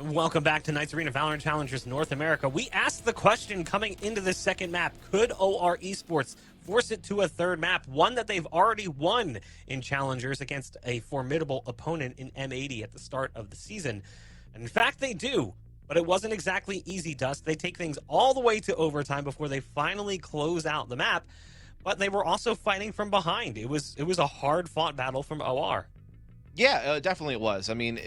Welcome back to Knights Arena Valorant Challengers North America. We asked the question coming into the second map, could OR Esports force it to a third map, one that they've already won in Challengers against a formidable opponent in M80 at the start of the season? And in fact, they do, but it wasn't exactly easy, Dust. They take things all the way to overtime before they finally close out the map, but they were also fighting from behind. It was a hard-fought battle from OR. Yeah, definitely it was. I mean,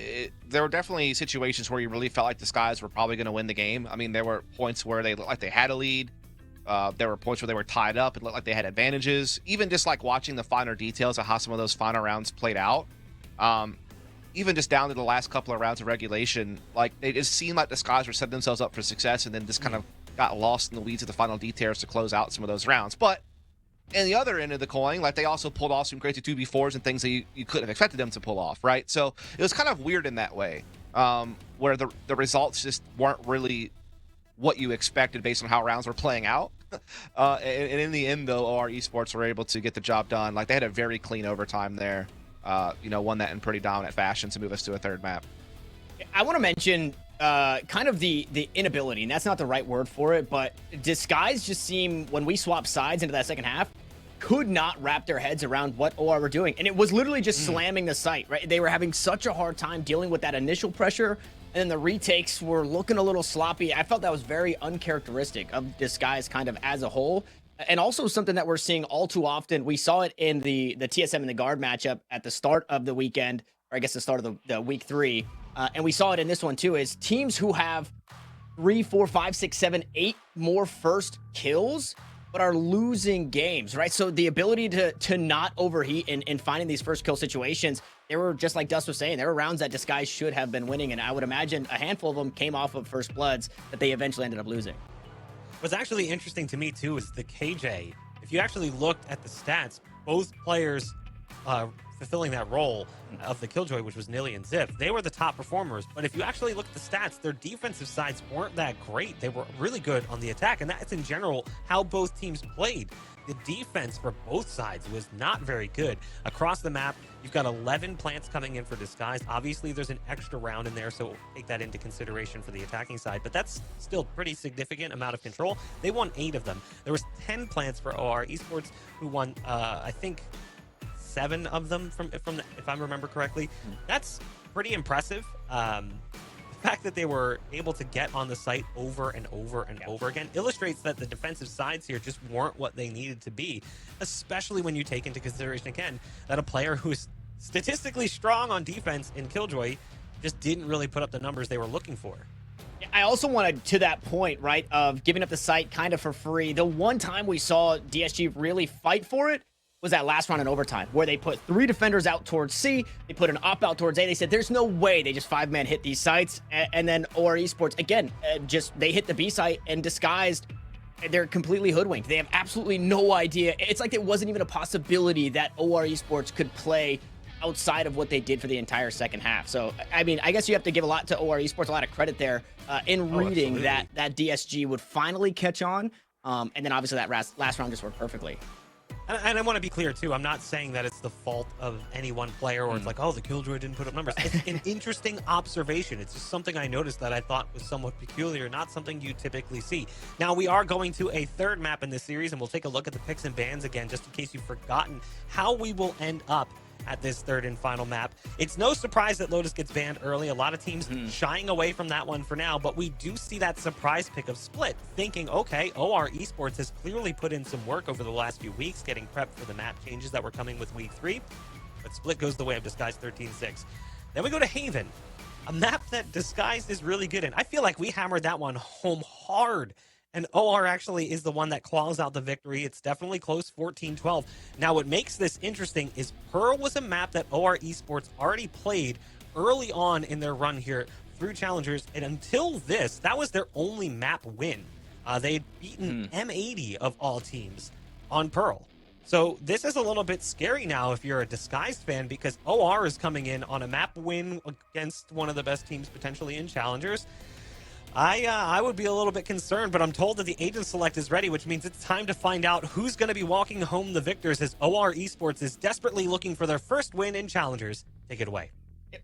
there were definitely situations where you really felt like the Skies were probably going to win the game. I mean, there were points where they looked like they had a lead. There were points where they were tied up. It looked like they had advantages. Even just like watching the finer details of how some of those final rounds played out. Even just down to the last couple of rounds of regulation, like it just seemed like the Skies were setting themselves up for success and then just kind of got lost in the weeds of the final details to close out some of those rounds. But and the other end of the coin, like they also pulled off some crazy 2v4s and things that you couldn't have expected them to pull off, right? So it was kind of weird in that way, where the results just weren't really what you expected based on how rounds were playing out. And in the end, though, OR Esports were able to get the job done. Like they had a very clean overtime there, won that in pretty dominant fashion to move us to a third map. I want to mention kind of the inability, and that's not the right word for it, but Disguise just seemed, when we swapped sides into that second half, could not wrap their heads around what OR were doing. And it was literally just slamming the site, right? They were having such a hard time dealing with that initial pressure, and then the retakes were looking a little sloppy. I felt that was very uncharacteristic of Disguise kind of as a whole. And also something that we're seeing all too often. We saw it in the TSM and the guard matchup at the start of the weekend, or I guess the start of the week 3. And we saw it in this one too, is teams who have 3, 4, 5, 6, 7, 8 more first kills, but are losing games, right? So the ability to not overheat in finding these first kill situations, there were, just like Dust was saying, there were rounds that Disguise should have been winning, and I would imagine a handful of them came off of first bloods that they eventually ended up losing. What's actually interesting to me too is the KJ. If you actually looked at the stats, both players fulfilling that role of the Killjoy, which was Nilly and Zip, they were the top performers. But if you actually look at the stats, their defensive sides weren't that great. They were really good on the attack, and that's in general how both teams played. The defense for both sides was not very good. Across the map, you've got 11 plants coming in for Disguise. Obviously, there's an extra round in there, so take that into consideration for the attacking side, but that's still pretty significant amount of control. They won 8 of them. There was 10 plants for OR Esports, who won, I think, 7 of them from the, if I remember correctly. That's pretty impressive. The fact that they were able to get on the site over and over and over again illustrates that the defensive sides here just weren't what they needed to be, especially when you take into consideration again that a player who is statistically strong on defense in Killjoy just didn't really put up the numbers they were looking for. I also wanted, to that point, right, of giving up the site kind of for free, the one time we saw DSG really fight for it was that last round in overtime, where they put 3 defenders out towards C, they put an op out towards A. They said, there's no way they just 5-man hit these sites. And then OR Esports, again, they hit the B site and Disguised. They're completely hoodwinked. They have absolutely no idea. It's like it wasn't even a possibility that OR Esports could play outside of what they did for the entire second half. So, I mean, I guess you have to give a lot to OR Esports, a lot of credit there in reading that DSG would finally catch on. And then obviously that last round just worked perfectly. And I want to be clear, too. I'm not saying that it's the fault of any one player or it's like, oh, the Killjoy didn't put up numbers. It's an interesting observation. It's just something I noticed that I thought was somewhat peculiar, not something you typically see. Now, we are going to a third map in this series, and we'll take a look at the picks and bans again, just in case you've forgotten how we will end up at this third and final map. It's no surprise that Lotus gets banned early. A lot of teams shying away from that one for now, but we do see that surprise pick of Split, thinking, okay, OR Esports has clearly put in some work over the last few weeks, getting prepped for the map changes that were coming with week 3, but Split goes the way of Disguised 13-6. Then we go to Haven, a map that Disguised is really good in. I feel like we hammered that one home hard, and OR actually is the one that claws out the victory. It's definitely close, 14-12. Now, what makes this interesting is Pearl was a map that OR Esports already played early on in their run here through Challengers, and until this, that was their only map win. They had beaten M80 of all teams on Pearl. So this is a little bit scary now if you're a Disguised fan, because OR is coming in on a map win against one of the best teams potentially in Challengers. I would be a little bit concerned, but I'm told that the agent select is ready, which means it's time to find out who's going to be walking home the victors as OR Esports is desperately looking for their first win in Challengers. Take it away.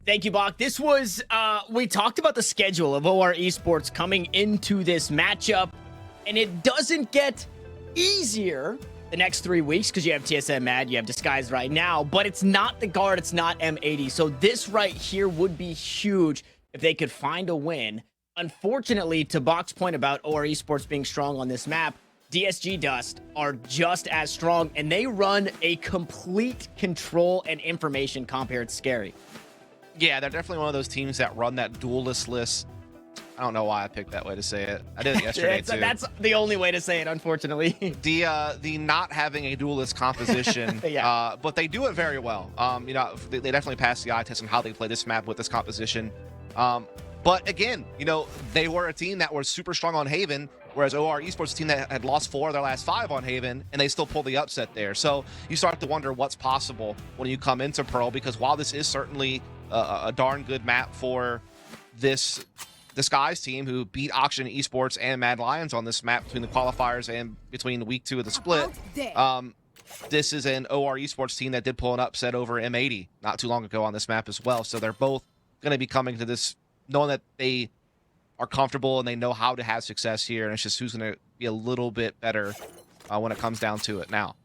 Thank you, Bach. This was, we talked about the schedule of OR Esports coming into this matchup, and it doesn't get easier the next 3 weeks because you have TSM Mad, you have Disguise right now, but it's not the guard, it's not M80. So this right here would be huge if they could find a win. Unfortunately, to Bach's point about OR Esports being strong on this map, DSG Dust are just as strong, and they run a complete control and information comp here. It's scary. Yeah, they're definitely one of those teams that run that duelist list. I don't know why I picked that way to say it. I did it yesterday too. That's the only way to say it, unfortunately. The not having a duelist composition, Yeah. But they do it very well. You know, they definitely pass the eye test on how they play this map with this composition. But again, you know, they were a team that was super strong on Haven, whereas OR Esports, a team that had lost 4 of their last 5 on Haven, and they still pulled the upset there. So you start to wonder what's possible when you come into Pearl, because while this is certainly a darn good map for this Disguise team who beat Auction Esports and Mad Lions on this map between the qualifiers and between week 2 of the split, this is an OR Esports team that did pull an upset over M80 not too long ago on this map as well. So they're both going to be coming to this knowing that they are comfortable and they know how to have success here, and it's just who's going to be a little bit better when it comes down to it now.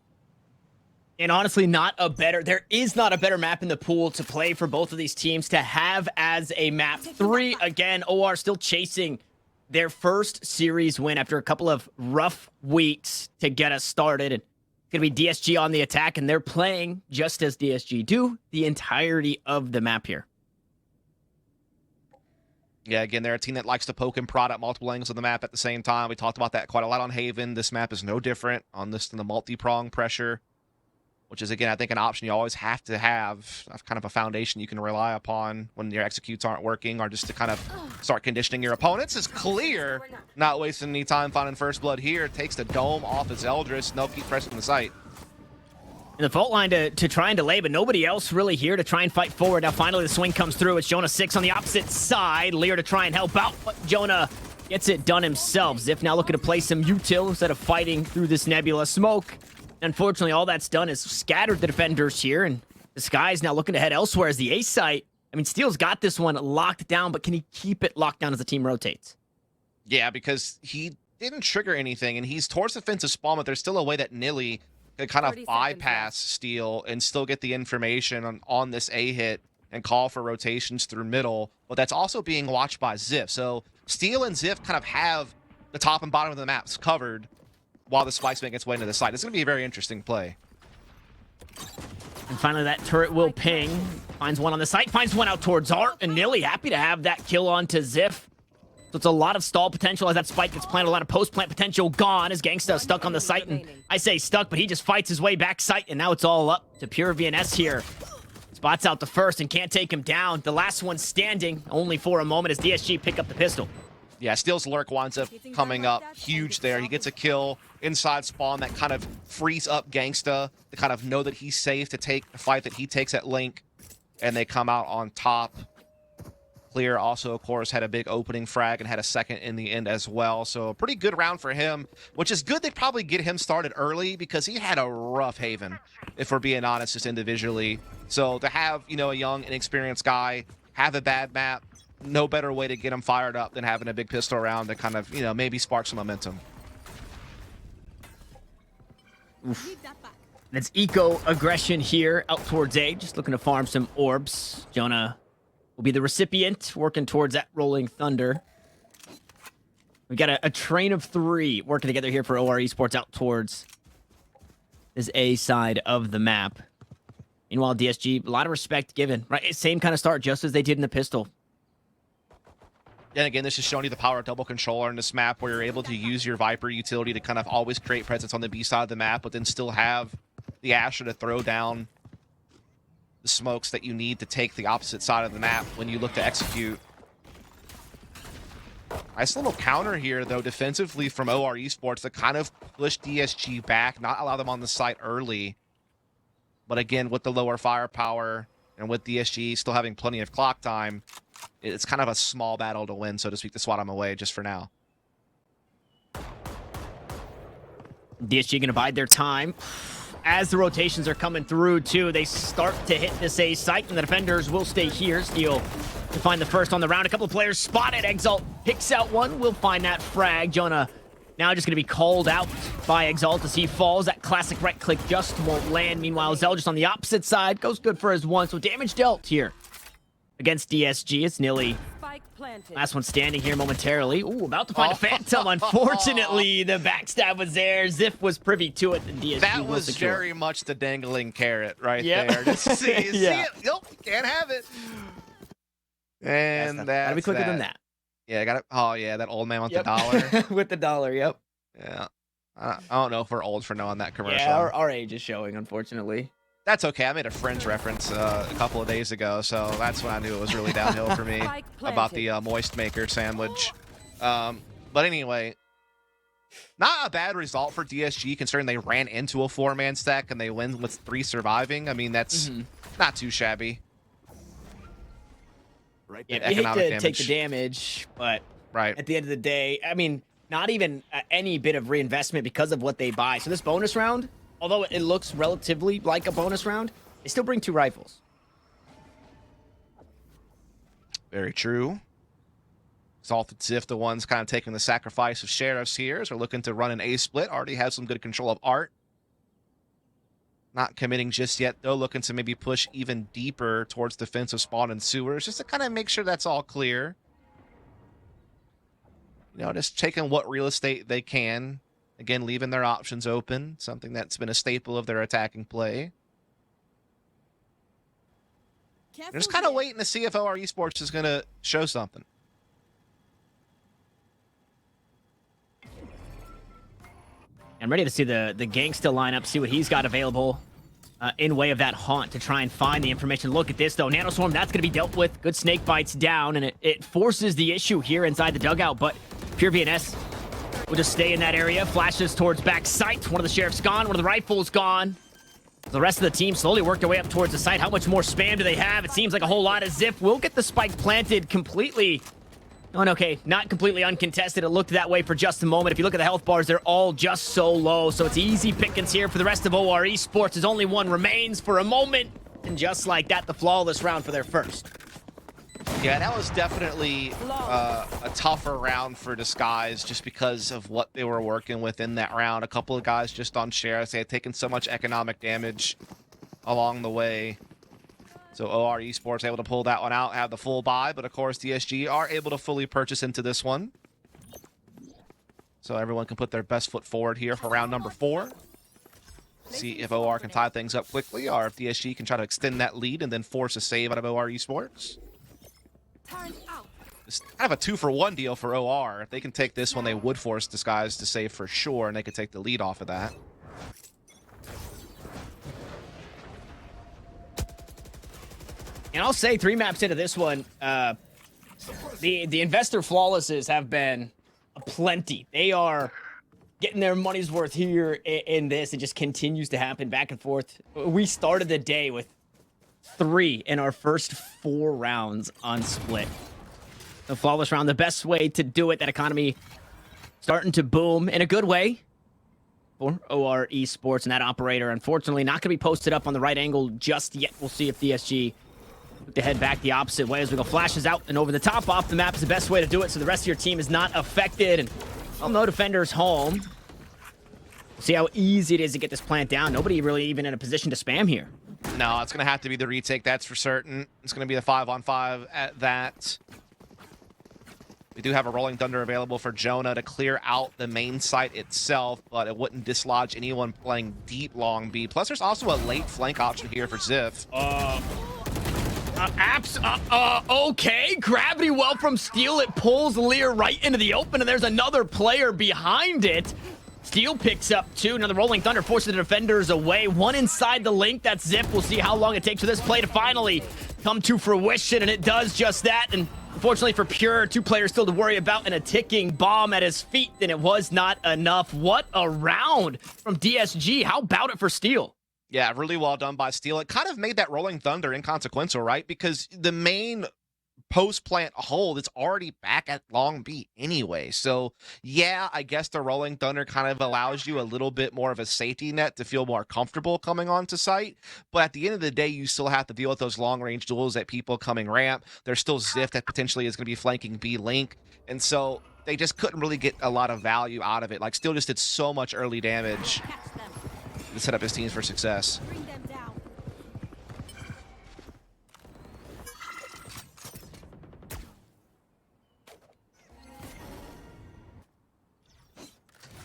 And honestly, there is not a better map in the pool to play for both of these teams to have as a map 3. Again, OR still chasing their first series win after a couple of rough weeks to get us started. And it's going to be DSG on the attack, and they're playing just as DSG do the entirety of the map here. Yeah, again, they're a team that likes to poke and prod at multiple angles of the map at the same time. We talked about that quite a lot on Haven. This map is no different on this than the multi-prong pressure, which is, again, I think an option you always have to have, kind of a foundation you can rely upon when your executes aren't working, or just to kind of start conditioning your opponents. Is clear, not wasting any time finding first blood here. Takes the dome off his Eldris, and they'll keep pressing the site. In the fault line to try and delay, but nobody else really here to try and fight forward. Now finally the swing comes through. It's Jonah 6 on the opposite side. Lear to try and help out, but Jonah gets it done himself. Ziff now looking to play some util instead of fighting through this nebula smoke. Unfortunately, all that's done is scattered the defenders here, and Disguise now looking to head elsewhere as the A site. I mean, Steele's got this one locked down, but can he keep it locked down as the team rotates? Yeah, because he didn't trigger anything, and he's towards defensive spawn, but there's still a way that Nilly could kind of bypass Steele and still get the information on this A hit and call for rotations through middle, but that's also being watched by Ziff. So Steele and Ziff kind of have the top and bottom of the maps covered while the spikes make its way into the site. It's going to be a very interesting play. And finally, that turret will ping. Finds one on the site, finds one out towards Art, and Nilly happy to have that kill on to Ziff. So it's a lot of stall potential as that spike gets planted, a lot of post-plant potential gone as Gangsta stuck on the site. And I say stuck, but he just fights his way back site, and now it's all up to Pure VNS here. Spots out the first and can't take him down. The last one standing only for a moment as DSG pick up the pistol. Yeah, Steele's lurk winds up coming up huge there. He gets a kill inside spawn that kind of frees up Gangsta to kind of know that he's safe to take the fight that he takes at Link, and they come out on top. Clear also, of course, had a big opening frag and had a second in the end as well. So a pretty good round for him, which is good. They'd probably get him started early because he had a rough Haven, if we're being honest, just individually. So to have, you know, a young, inexperienced guy have a bad map, no better way to get him fired up than having a big pistol round to kind of, you know, maybe spark some momentum. Oof. That's eco aggression here out towards A, just looking to farm some orbs. Jonah will be the recipient, working towards that Rolling Thunder. We got a train of 3 working together here for OR Esports out towards this A side of the map. Meanwhile, DSG, a lot of respect given, right? Same kind of start, just as they did in the pistol. And again, this is showing you the power of double controller in this map, where you're able to use your Viper utility to kind of always create presence on the B side of the map, but then still have the Asher to throw down the smokes that you need to take the opposite side of the map when you look to execute. Nice little counter here, though, defensively from OR Esports to kind of push DSG back, not allow them on the site early. But again, with the lower firepower and with DSG still having plenty of clock time, it's kind of a small battle to win, so to speak, to swat them away just for now. DSG gonna bide their time. as the rotations are coming through, too, they start to hit this A site, and the defenders will stay here. Steel to find the first on the round. A couple of players spotted. Exalt picks out one. We'll find that frag. Jonah now just going to be called out by Exalt as he falls. That classic right click just won't land. Meanwhile, Zell just on the opposite side goes good for his one. So damage dealt here against DSG. It's Nilly. Last one standing here momentarily. Ooh, about to find a Phantom. Unfortunately, the backstab was there. Ziff was privy to it. And DSG That was secure. very much the dangling carrot right Yep. there. Just see it. Nope, can't have it. And that's gotta be quicker than that. Yeah, I got it. Oh yeah, that old man with the dollar. With the dollar, yep. Yeah, I don't know if we're old for knowing that commercial. Yeah, our age is showing, unfortunately. That's okay. I made a Friends reference a couple of days ago, so that's when I knew it was really downhill for me about the Moist Maker sandwich. But anyway, not a bad result for DSG considering they ran into a 4-man stack and they win with 3 surviving. I mean, that's not too shabby. Right. Yeah, you hate to take the damage, but at the end of the day, I mean, not even any bit of reinvestment because of what they buy. So this bonus round, although it looks relatively like a bonus round, they still bring 2 rifles. Very true. Exalted Ziff, the ones kind of taking the sacrifice of Sheriffs here, as we're looking to run an A split. Already has some good control of Art. Not committing just yet, though. Looking to maybe push even deeper towards defensive spawn and sewers, just to kind of make sure that's all clear. You know, just taking what real estate they can. Again, leaving their options open. Something that's been a staple of their attacking play. They're just kind of waiting to see if OR Esports is going to show something. I'm ready to see the Gangsta lineup, see what he's got available in way of that haunt to try and find the information. Look at this, though. Nanoswarm, that's going to be dealt with. Good snake bites down, and it forces the issue here inside the dugout, but Pure VNS will just stay in that area. Flashes towards back site. One of the Sheriffs gone. One of the rifles gone. The rest of the team slowly work their way up towards the site. How much more spam do they have? It seems like a whole lot of Ziff. Will get the spike planted completely. Oh, okay, not completely uncontested. It looked that way for just a moment. If you look at the health bars, they're all just so low. So it's easy pickings here for the rest of OR Esports as only one remains for a moment. And just like that, the flawless round for their first. Yeah, that was definitely a tougher round for Disguise just because of what they were working with in that round. A couple of guys just on shares. They had taken so much economic damage along the way. So OR Esports able to pull that one out, have the full buy, but of course DSG are able to fully purchase into this one. So everyone can put their best foot forward here for round number 4. See if OR can tie things up quickly, or if DSG can try to extend that lead and then force a save out of OR Esports. It's kind of a 2-for-1 deal for OR. If they can take this one, they would force Disguise to save for sure, and they could take the lead off of that. And I'll say 3 maps into this one, the investor flawlesses have been aplenty. They are getting their money's worth here in this. It just continues to happen back and forth. We started the day with 3 in our first 4 rounds on split. The flawless round, the best way to do it. That economy starting to boom in a good way for OR Esports, and that operator, unfortunately, not going to be posted up on the right angle just yet. We'll see if DSG to head back the opposite way as we go. Flashes out and over the top off the map is the best way to do it, so the rest of your team is not affected. And well, no defenders home. See how easy it is to get this plant down. Nobody really even in a position to spam here. No, it's going to have to be the retake, that's for certain. It's going to be a 5-on-5 at that. We do have a Rolling Thunder available for Jonah to clear out the main site itself, but it wouldn't dislodge anyone playing deep long B. Plus, there's also a late flank option here for Ziff. Okay, gravity well from Steel. It pulls Lear right into the open, and there's another player behind it. Steel picks up 2. Now the Rolling Thunder forces the defenders away. 1 inside the link. That's Ziff. We'll see how long it takes for this play to finally come to fruition, and it does just that. And unfortunately for Pure, 2 players still to worry about and a ticking bomb at his feet, and it was not enough. What a round from DSG. How about it for Steel? Yeah, really well done by Steel. It kind of made that Rolling Thunder inconsequential, right? Because the main post-plant hold, it's already back at long B anyway. So, yeah, I guess the Rolling Thunder kind of allows you a little bit more of a safety net to feel more comfortable coming onto site. But at the end of the day, you still have to deal with those long-range duels at people coming ramp. There's still Ziff that potentially is going to be flanking B Link. And so they just couldn't really get a lot of value out of it. Like, still just did so much early damage to set up his teams for success.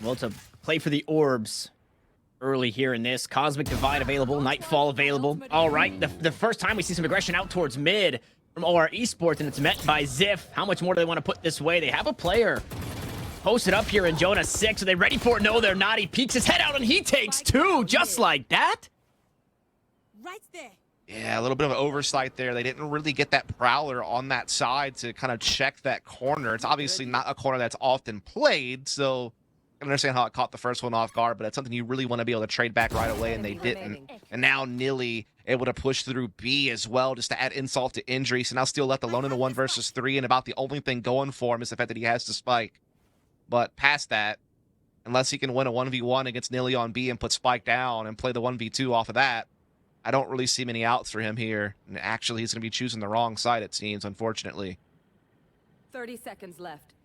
Well, to play for the orbs early here in this. Cosmic Divide available, Nightfall available. All right, the first time we see some aggression out towards mid from OR Esports, and it's met by Ziff. How much more do they want to put this way? They have a player posted up here in Jonah 6. Are they ready for it? No, they're not. He peeks his head out, and he takes two, just like that. Right there. Yeah, a little bit of an oversight there. They didn't really get that Prowler on that side to kind of check that corner. It's obviously not a corner that's often played, so I can understand how it caught the first one off guard, but it's something you really want to be able to trade back right away, and they didn't. And now Nilly able to push through B as well, just to add insult to injury. So now still left alone in a 1 versus 3, and about the only thing going for him is the fact that he has to spike. But past that, unless he can win a 1v1 against Nilly on B and put Spike down and play the 1v2 off of that, I don't really see many outs for him here. And actually, he's going to be choosing the wrong side, it seems, unfortunately. 30 seconds left.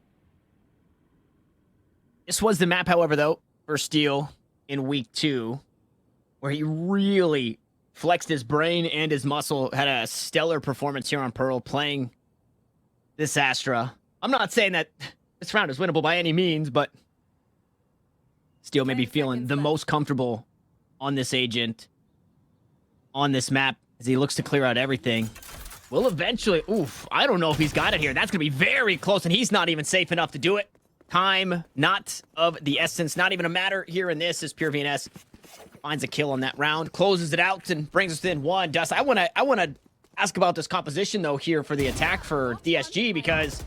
This was the map, however, though, for Steel in week 2, where he really flexed his brain and his muscle, had a stellar performance here on Pearl, playing this Astra. I'm not saying that this round is winnable by any means, but Steel may be feeling the most comfortable on this agent, on this map, as he looks to clear out everything. Will eventually, oof, I don't know if he's got it here. That's going to be very close, and he's not even safe enough to do it. Time, not of the essence, not even a matter here in this, as Pure VNS finds a kill on that round, closes it out, and brings us within 1. Dust, I want to ask about this composition, though, here for the attack for DSG, because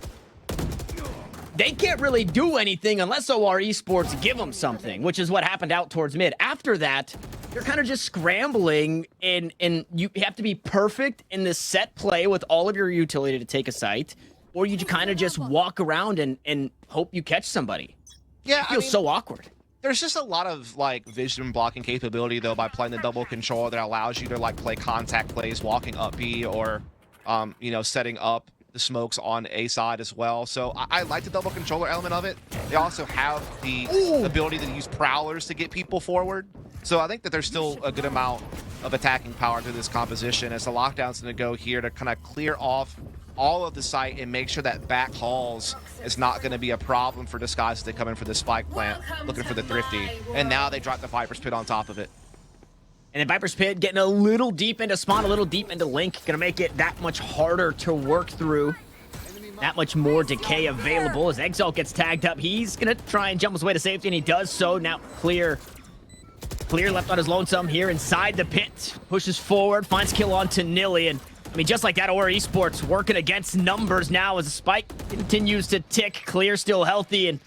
they can't really do anything unless OR Esports give them something, which is what happened out towards mid. After that, you're kind of just scrambling, and you have to be perfect in this set play with all of your utility to take a site, or you kind of just walk around and hope you catch somebody. Yeah, It feels so awkward. There's just a lot of like vision blocking capability though by playing the double control that allows you to like play contact plays walking up B, or you know, setting up the smokes on A side as well. So I like the double controller element of it. They also have the ability to use prowlers to get people forward. So I think that there's still a good amount of attacking power to this composition, as the lockdown's going to go here to kind of clear off all of the site and make sure that back halls is not going to be a problem for Disguise as they come in for the spike plant looking for the Thrifty. And now they drop the Viper's Pit on top of it. And then Viper's Pit getting a little deep into spawn, a little deep into Link. Gonna make it that much harder to work through. That much more decay available as Exalt gets tagged up. He's gonna try and jump his way to safety, and he does so. Now Clear left on his lonesome here inside the pit. Pushes forward, finds kill onto Nilly, and I mean, just like that, OR Esports working against numbers now as the spike continues to tick. Clear still healthy, and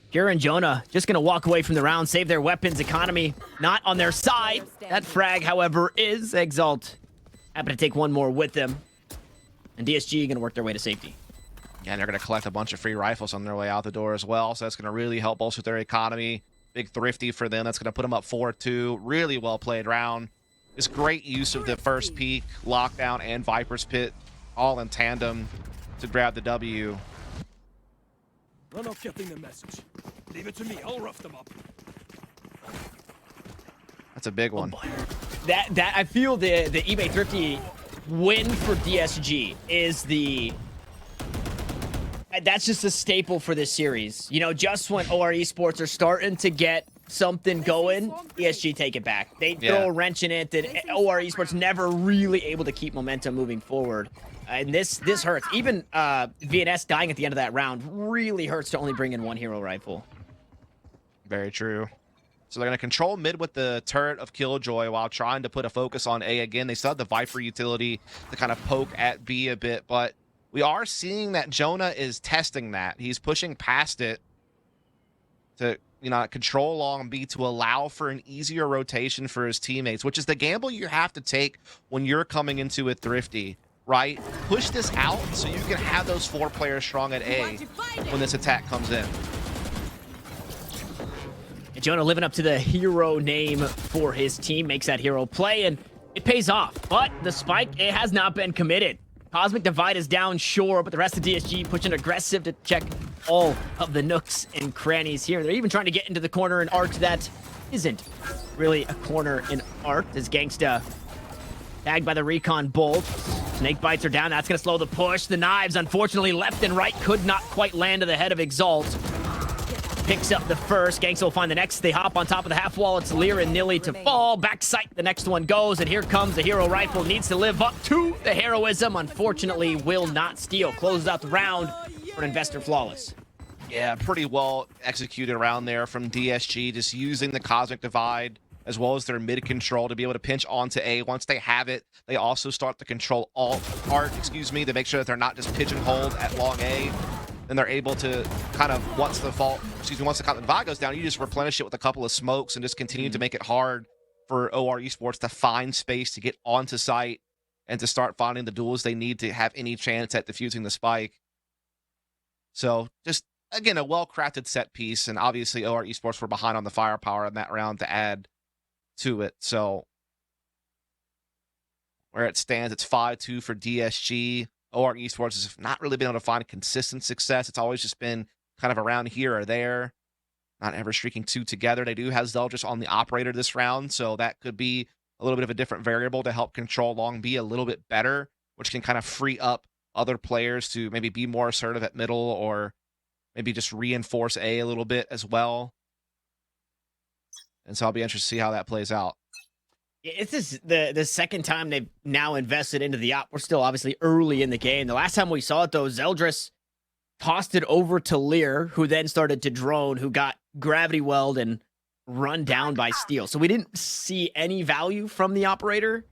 Pure and Jonah just going to walk away from the round, save their weapons. Economy not on their side. That frag, however, is Exalt. Happy to take one more with them. And DSG going to work their way to safety. Yeah, and they're going to collect a bunch of free rifles on their way out the door as well, so that's going to really help bolster their economy. Big Thrifty for them. That's going to put them up 4-2. Really well played round. It's great use of the first peak, lockdown, and Viper's Pit all in tandem to grab the W. We're not getting the message. Leave it to me. I'll rough them up. That's a big one. That I feel the eBay Thrifty win for DSG is that's just a staple for this series. You know, just when OR Esports are starting to get something going, DSG take it back. They throw a wrench in it, that OR Esports never really able to keep momentum moving forward. And this hurts. Even VNS dying at the end of that round really hurts to only bring in one hero rifle. Very true. So they're going to control mid with the turret of Killjoy while trying to put a focus on A again. They still have the Viper utility to kind of poke at B a bit, but we are seeing that Jonah is testing that. He's pushing past it to, you know, control long B to allow for an easier rotation for his teammates, which is the gamble you have to take when you're coming into a Thrifty. right? Push this out so you can have those 4 players strong at A when this attack comes in. And Jonah living up to the hero name for his team, makes that hero play, and it pays off. But the spike, it has not been committed. Cosmic Divide is down, sure, but the rest of DSG pushing aggressive to check all of the nooks and crannies here. They're even trying to get into the corner in Art that isn't really a corner in Art, as Gangsta tagged by the Recon Bolt. Snake bites are down. That's going to slow the push. The knives, unfortunately, left and right could not quite land to the head of Exalt. Picks up the first. Gangsta will find the next. They hop on top of the half wall. It's Lear and Nilly to fall. Back sight. The next one goes. And here comes the hero rifle. Needs to live up to the heroism. Unfortunately, will not steal. Closes out the round for an Investor Flawless. Yeah, pretty well executed around there from DSG, just using the Cosmic Divide as well as their mid control to be able to pinch onto A. Once they have it, they also start to control Art, to make sure that they're not just pigeonholed at long A. Then they're able to kind of, once the Cosmic Divide goes down, you just replenish it with a couple of smokes and just continue to make it hard for OR Esports to find space to get onto site and to start finding the duels they need to have any chance at defusing the spike. So just, again, a well-crafted set piece, and obviously OR Esports were behind on the firepower in that round to add to it. So where it stands, it's 5-2 for DSG. OR Esports has not really been able to find consistent success. It's always just been kind of around here or there, not ever streaking 2 together. They do have Zeldris on the operator this round, so that could be a little bit of a different variable to help control long B a little bit better, which can kind of free up other players to maybe be more assertive at middle, or maybe just reinforce A a little bit as well. And so I'll be interested to see how that plays out. It's the second time they've now invested into the op. We're still obviously early in the game. The last time we saw it, though, Zeldris tossed it over to Lear, who then started to drone, who got gravity weld and run down by Steel. So we didn't see any value from the operator.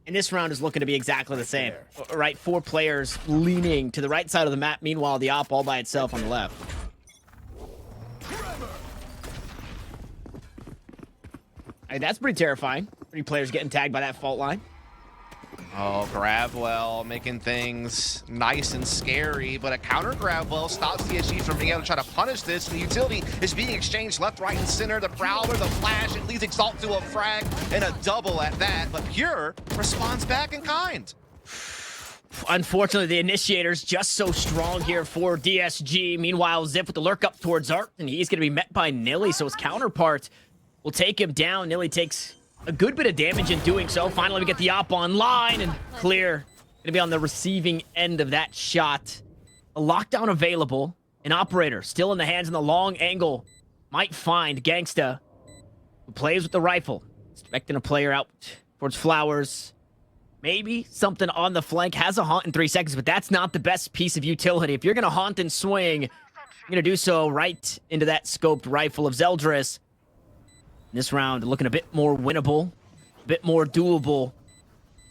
And this round is looking to be exactly the same. Right, 4 players leaning to the right side of the map. Meanwhile, the op all by itself on the left. Hey, that's pretty terrifying. 3 players getting tagged by that fault line. Oh, Gravwell making things nice and scary, but a counter Gravwell stops DSG from being able to try to punish this. And the utility is being exchanged left, right, and center. The Prowler, the Flash, it leads Exalt to a frag and a double at that. But Pure responds back in kind. Unfortunately, the initiator's just so strong here for DSG. Meanwhile, Zip with the lurk up towards Art, and he's going to be met by Nilly, so his counterpart will take him down. Nilly takes a good bit of damage in doing so. Finally, we get the op online, and Clear going to be on the receiving end of that shot. A lockdown available. An operator still in the hands in the long angle. Might find Gangsta, who plays with the rifle. Expecting a player out towards Flowers. Maybe something on the flank. Has a haunt in 3 seconds, but that's not the best piece of utility. If you're going to haunt and swing, you're going to do so right into that scoped rifle of Zeldris. This round looking a bit more winnable, a bit more doable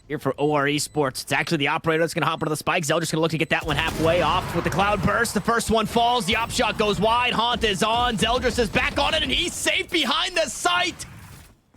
here for OR Esports. It's actually the operator that's going to hop into the spike. Zeldris going to look to get that one halfway off with the cloud burst. The first one falls. The op shot goes wide. Haunt is on. Zeldris is back on it, and he's safe behind the site.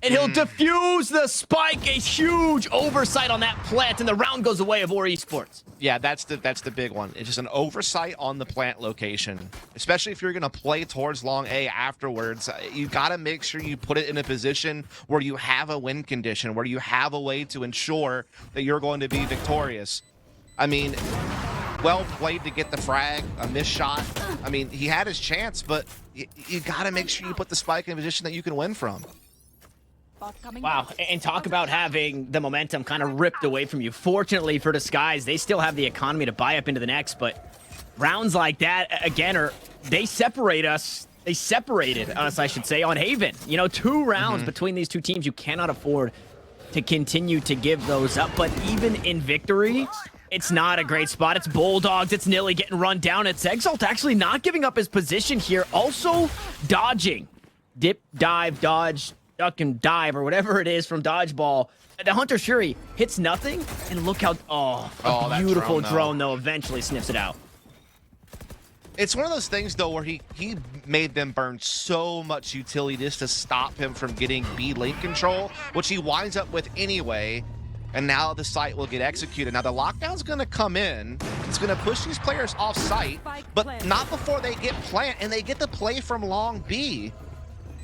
And he'll defuse the spike. A huge oversight on that plant, and the round goes away of OR Esports. Yeah, that's the big one. It's just an oversight on the plant location, especially if you're going to play towards long A afterwards. You got to make sure you put it in a position where you have a win condition, where you have a way to ensure that you're going to be victorious. I mean, well played to get the frag, a missed shot. I mean, he had his chance, but you got to make sure you put the spike in a position that you can win from. Wow, and talk about having the momentum kind of ripped away from you. Fortunately for Disguise, they still have the economy to buy up into the next, but rounds like that, again, they separate us. They separated us, I should say, on Haven. You know, 2 rounds between these 2 teams. You cannot afford to continue to give those up, but even in victory, it's not a great spot. It's Bulldogs, it's Nilly getting run down. It's Exalt actually not giving up his position here. Also dodging. Dip, dive, dodge, duck and dive, or whatever it is from dodgeball. The Hunter Shuri hits nothing, and look how, a beautiful drone though eventually sniffs it out. It's one of those things though where he made them burn so much utility just to stop him from getting B link control, which he winds up with anyway. and now the site will get executed. Now the lockdown's going to come in. It's going to push these players off site, but not before they get plant, and they get to play from long B,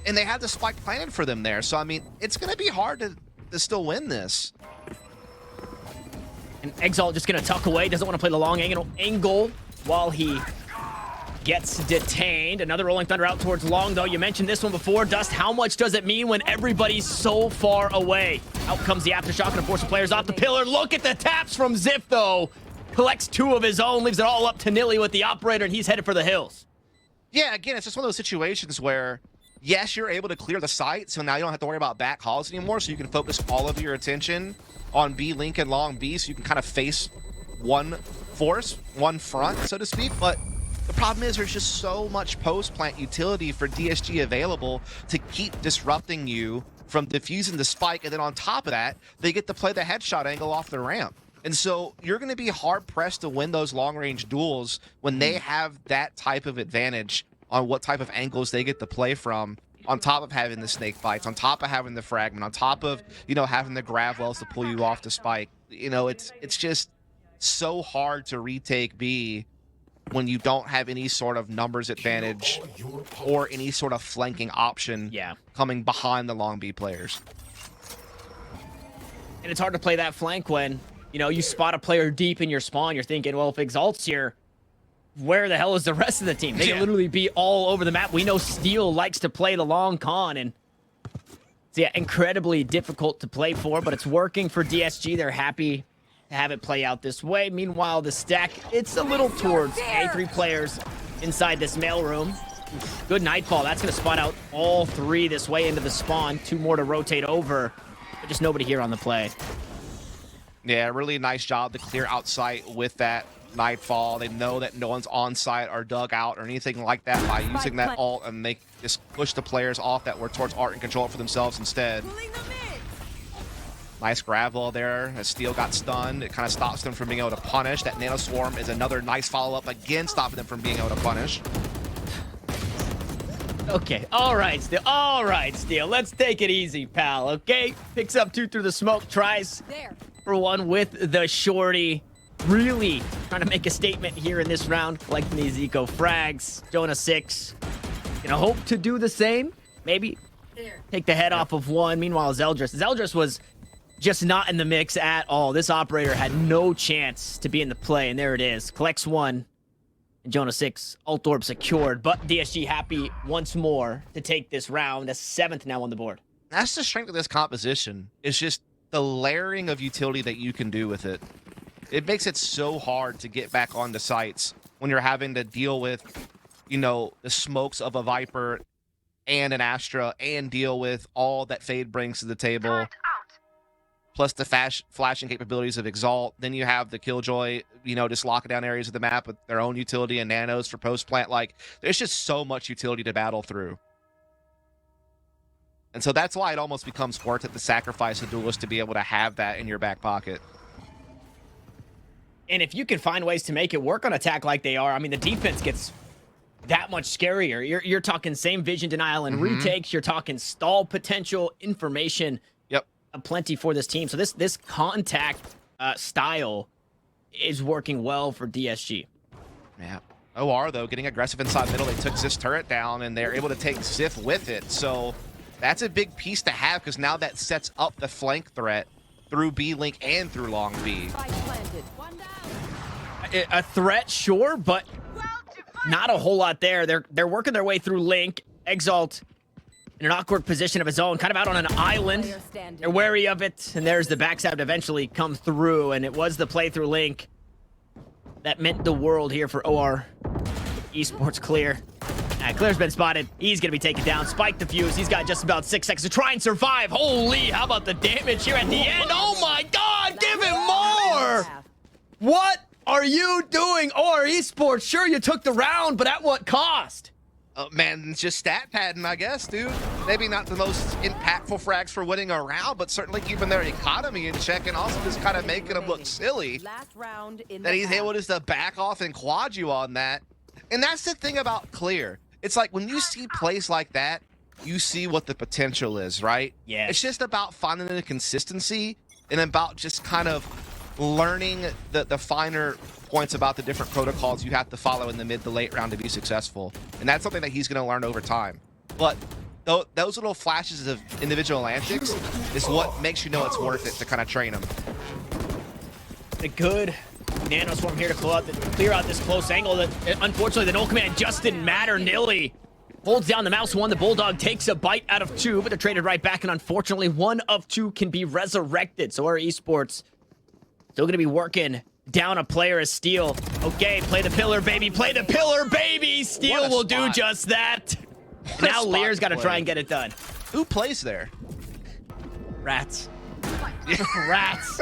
and they have the spike planted for them there. So I mean, it's going to be hard to still win this. And Exalt just going to tuck away. Doesn't want to play the long angle while he gets detained. Another Rolling Thunder out towards long, though. You mentioned this one before. Dust, how much does it mean when everybody's so far away? Out comes the Aftershock and force the players off the pillar. Look at the taps from Ziff, though. Collects 2 of his own, leaves it all up to Nilly with the operator, and he's headed for the hills. Yeah, again, it's just one of those situations where, yes, you're able to clear the site, so now you don't have to worry about back calls anymore, so you can focus all of your attention on B Link and long B, so you can kind of face one force, one front, so to speak. But the problem is there's just so much post-plant utility for DSG available to keep disrupting you from diffusing the spike, and then on top of that, they get to play the headshot angle off the ramp. And so you're going to be hard-pressed to win those long-range duels when they have that type of advantage on what type of angles they get to play from, on top of having the snake fights, on top of having the fragment, on top of, you know, having the grab wells to pull you off the spike. You know, it's just so hard to retake B when you don't have any sort of numbers advantage or any sort of flanking option coming behind the long B players. And it's hard to play that flank when, you know, you spot a player deep in your spawn. You're thinking, well, if Exalt's here, where the hell is the rest of the team? They can literally be all over the map. We know Steel likes to play the long con, and it's incredibly difficult to play for, but it's working for DSG. They're happy to have it play out this way. Meanwhile, the stack, it's a little towards A3 players inside this mailroom. Good nightfall. That's going to spot out all 3 this way into the spawn. 2 more to rotate over, but just nobody here on the play. Yeah, really nice job to clear outside with that nightfall. They know that no one's on site or dug out or anything like that by using that ult, and they just push the players off that were towards art and control it for themselves instead. Nice gravel there as Steel got stunned. It kind of stops them from being able to punish. That Nano Swarm is another nice follow-up, again stopping them from being able to punish. Okay, all right, Steel. All right, Steel. Let's take it easy, pal, okay? Picks up 2 through the smoke, tries for 1 with the shorty. Really trying to make a statement here in this round, collecting these eco frags. Jonah 6 gonna hope to do the same. Maybe take the head off of 1. Meanwhile, Zeldris was just not in the mix at all. This operator had no chance to be in the play, and there it is. Collects 1, and Jonah 6, ult orb secured, but DSG happy once more to take this round. That's 7th now on the board. That's the strength of this composition. It's just the layering of utility that you can do with it. It makes it so hard to get back onto sites when you're having to deal with, you know, the smokes of a Viper and an Astra, and deal with all that Fade brings to the table, plus the flashing capabilities of Exalt. Then you have the Killjoy, you know, just locking down areas of the map with their own utility and nanos for post-plant. Like, there's just so much utility to battle through. And so that's why it almost becomes worth it to sacrifice a duelist to be able to have that in your back pocket. And if you can find ways to make it work on attack like they are, I mean, the defense gets that much scarier. You're talking same vision denial and retakes. You're talking stall potential, information. Yep. Plenty for this team. So this contact style is working well for DSG. Yeah. OR, though, getting aggressive inside middle. They took Ziff's turret down, and they're able to take Ziff with it. So that's a big piece to have, because now that sets up the flank threat through B Link and through long B. A threat, sure, but not a whole lot there. They're working their way through Link. Exalt in an awkward position of his own, kind of out on an island. They're wary of it, and there's the backstab to eventually come through, and it was the play through Link that meant the world here for OR. Esports clear. Clear's been spotted. He's going to be taken down. Spike defuse. He's got just about 6 seconds to try and survive. Holy, how about the damage here at the end? Oh my God, give him more! What are you doing, OR Esports? Sure, you took the round, but at what cost? Man, it's just stat padding, I guess, dude. Maybe not the most impactful frags for winning a round, but certainly keeping their economy in check, and also just kind of making them look silly. That he's able just to back off and quad you on that. And that's the thing about Clear. It's like when you see plays like that, you see what the potential is, right? Yeah. It's just about finding the consistency and about just kind of learning the finer points about the different protocols you have to follow in the mid to late round to be successful. And that's something that he's going to learn over time. But those little flashes of individual antics is what makes you know it's worth it to kind of train them. A good nano swarm here to clear out this close angle that unfortunately the null command just didn't matter. Nilly holds down the mouse one. The Bulldog takes a bite out of two, but they're traded right back, and unfortunately one of two can be resurrected. So our esports still gonna be working down a player as Steel. Okay, play the pillar, baby. Play the pillar, baby. Steel will do just that. Now Lear's got to try and get it done. Who plays there? Rats. Rats.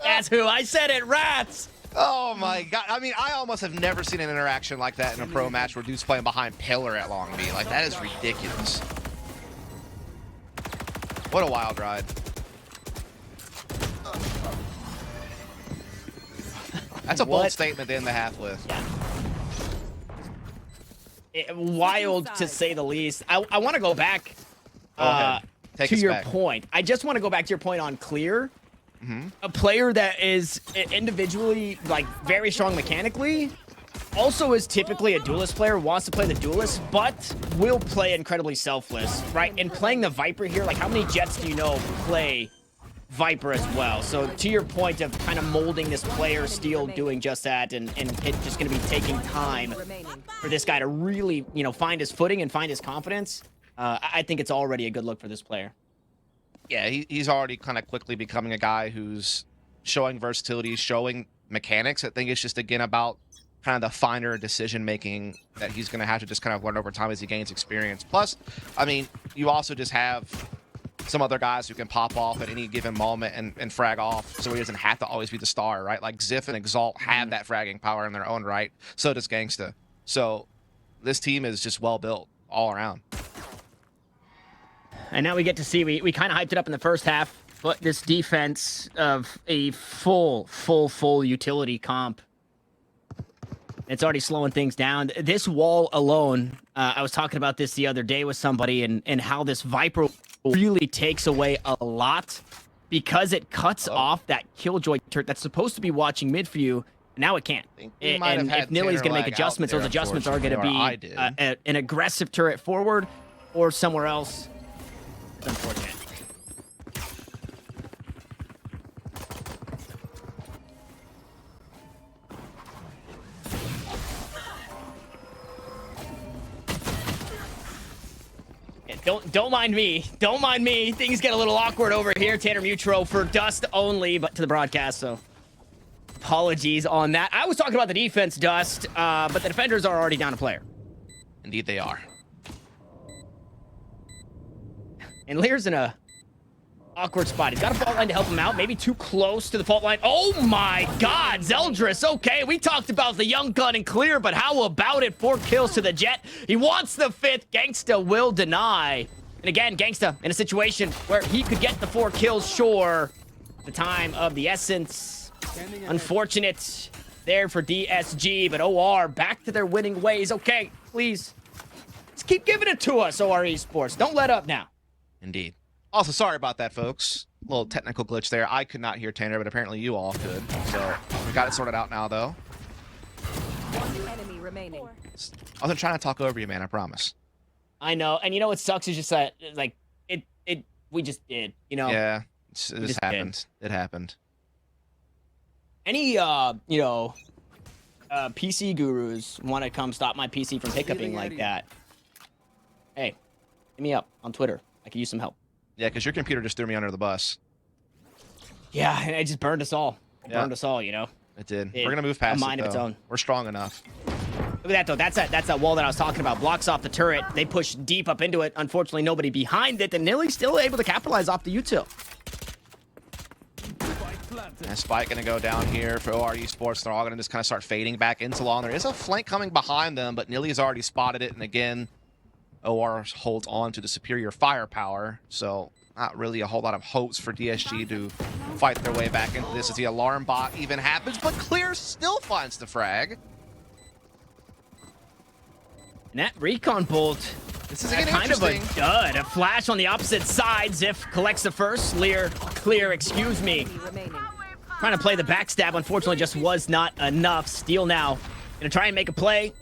That's who. I said it. Rats. Oh my god. I mean, I almost have never seen an interaction like that in a pro match where dude's playing behind pillar at Long B. Like, that is ridiculous. What a wild ride. That's a bold statement to end the half with. Yeah. Wild to say the least. I want to go back to your point. I just want to go back to your point on Clear. A player that is individually like very strong mechanically, also is typically a duelist player, wants to play the duelist, but will play incredibly selfless, right? And playing the Viper here, like how many Jets do you know play Viper as well? So to your point of kind of molding this player, Steel doing just that, and it's just going to be taking time for this guy to really, you know, find his footing and find his confidence. I think it's already a good look for this player. Yeah, he's already kind of quickly becoming a guy who's showing versatility, showing mechanics. I think it's just, again, about kind of the finer decision-making that he's going to have to just kind of learn over time as he gains experience. Plus, I mean, you also just have some other guys who can pop off at any given moment and frag off, so he doesn't have to always be the star, right? Like Ziff and Exalt have that fragging power in their own right. So does Gangsta. So this team is just well built all around. And now we get to see, we kind of hyped it up in the first half, but this defense of a full utility comp, it's already slowing things down. This wall alone, I was talking about this the other day with somebody, and how this Viper really takes away a lot because it cuts off that Killjoy turret that's supposed to be watching mid for you. Now it can't. And if Nilly's going to make adjustments, those adjustments are going to be an aggressive turret forward or somewhere else. It's unfortunate. Don't mind me. Don't mind me. Things get a little awkward over here. Tanner Mutro for Dust only, but to the broadcast, so apologies on that. I was talking about the defense, Dust, but the defenders are already down a player. Indeed they are. And Lear's in a awkward spot. He's got a fault line to help him out. Maybe too close to the fault line. Oh my god, Zeldris. Okay, we talked about the young gun and Clear, but how about it? 4 kills to the Jet. He wants the 5th. Gangsta will deny. And again, Gangsta in a situation where he could get the 4 kills, sure. The time of the essence. Unfortunate there for DSG, but OR back to their winning ways. Okay, please. Let's keep giving it to us, OR Esports. Don't let up now. Indeed. Also, sorry about that, folks. A little technical glitch there. I could not hear Tanner, but apparently you all could. So we got it sorted out now, though. Enemy remaining. I wasn't trying to talk over you, man. I promise. I know, and you know what sucks is just that, like, we just did, you know. Yeah, it just happened. It happened. Any, PC gurus want to come stop my PC from hiccuping like that? Hey, hit me up on Twitter. I could use some help. Yeah, because your computer just threw me under the bus. Yeah, and it just burned us all. It burned us all, you know. It did. We're gonna move past it, mind of its own. We're strong enough. Look at that, though. That's that wall that I was talking about. Blocks off the turret. They push deep up into it. Unfortunately, nobody behind it. And Nilly's still able to capitalize off the util. And Spike gonna go down here for OR Esports. They're all gonna just kind of start fading back into long. There is a flank coming behind them, but Nilly's already spotted it. And again, OR holds on to the superior firepower, so not really a whole lot of hopes for DSG to fight their way back into this as the alarm bot even happens, but Clear still finds the frag. And that recon bolt This is getting Kind of a interesting. dud. A flash on the opposite side. Ziff collects the first. Clear, excuse me. Enemy remaining. Trying to play the backstab, unfortunately, just was not enough. Steal now. Gonna try and make a play.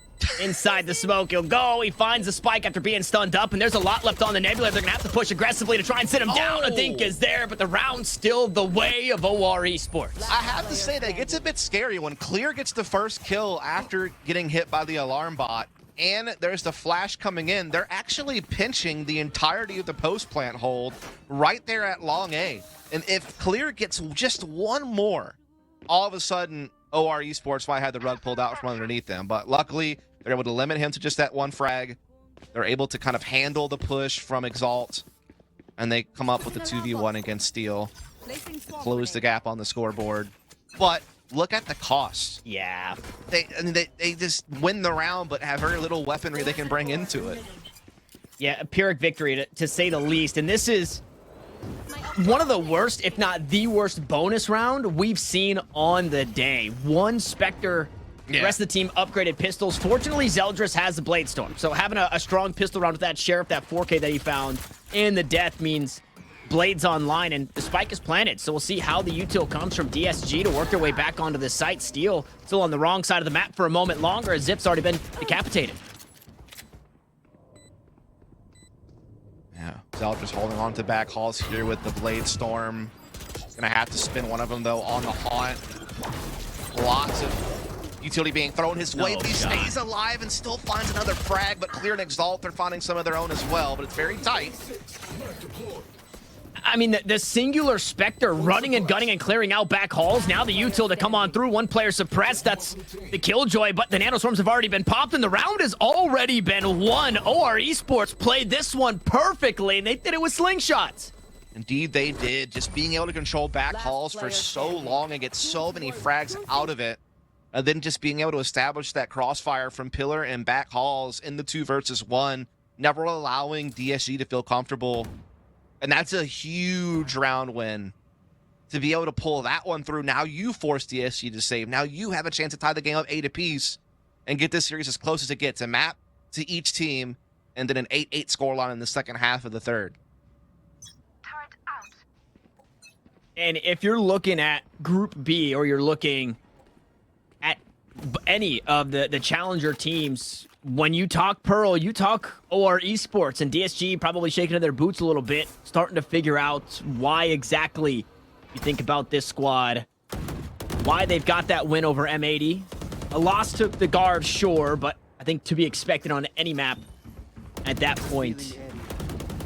Inside the smoke, he'll go. He finds the spike after being stunned up, and there's a lot left on the Nebula. They're gonna have to push aggressively to try and sit him down. I think is there, but the round's still the way of OR Esports. I have to say that it gets a bit scary when Clear gets the first kill after getting hit by the alarm bot, and there's the flash coming in. They're actually pinching the entirety of the post plant hold right there at long A. And if Clear gets just one more, all of a sudden OR Esports might have the rug pulled out from underneath them. But luckily, they're able to limit him to just that one frag. They're able to kind of handle the push from Exalt, and they come up with a 2v1 against Steel, close the gap on the scoreboard. But look at the cost. Yeah. They just win the round, but have very little weaponry they can bring into it. Yeah, a Pyrrhic victory, to say the least. And this is one of the worst, if not the worst, bonus round we've seen on the day. One Spectre. The rest of the team upgraded pistols. Fortunately, Zeldris has the Blade Storm. So having a strong pistol round with that Sheriff, that 4K that he found, and the death means Blade's online, and the spike is planted. So we'll see how the util comes from DSG to work their way back onto the site. Steel still on the wrong side of the map for a moment longer, as Zip's already been decapitated. Yeah, Zeldris holding on to back halls here with the Blade Storm. Gonna have to spin one of them, though, on the haunt. Lots of utility being thrown his way, but he stays alive and still finds another frag, but Clear and Exalt, they're finding some of their own as well, but it's very tight. I mean, the singular Spectre running and gunning and clearing out back halls. Now the util to come on through. One player suppressed. That's the Killjoy, but the Nanoswarms have already been popped, and the round has already been won. OR Esports played this one perfectly, and they did it with slingshots. Indeed, they did. Just being able to control back halls for so long and get so many frags out of it. And then just being able to establish that crossfire from pillar and back halls in the 2 versus 1, never allowing DSG to feel comfortable. And that's a huge round win. To be able to pull that one through, now you force DSG to save. Now you have a chance to tie the game up 8 apiece and get this series as close as it gets. A map to each team, and then an 8-8 scoreline in the second half of the third. And if you're looking at Group B, or you're looking at any of the challenger teams, when you talk Pearl, you talk OR Esports, and DSG probably shaking in their boots a little bit, starting to figure out why exactly you think about this squad, why they've got that win over M80. A loss to the guard, sure, but I think to be expected on any map at that point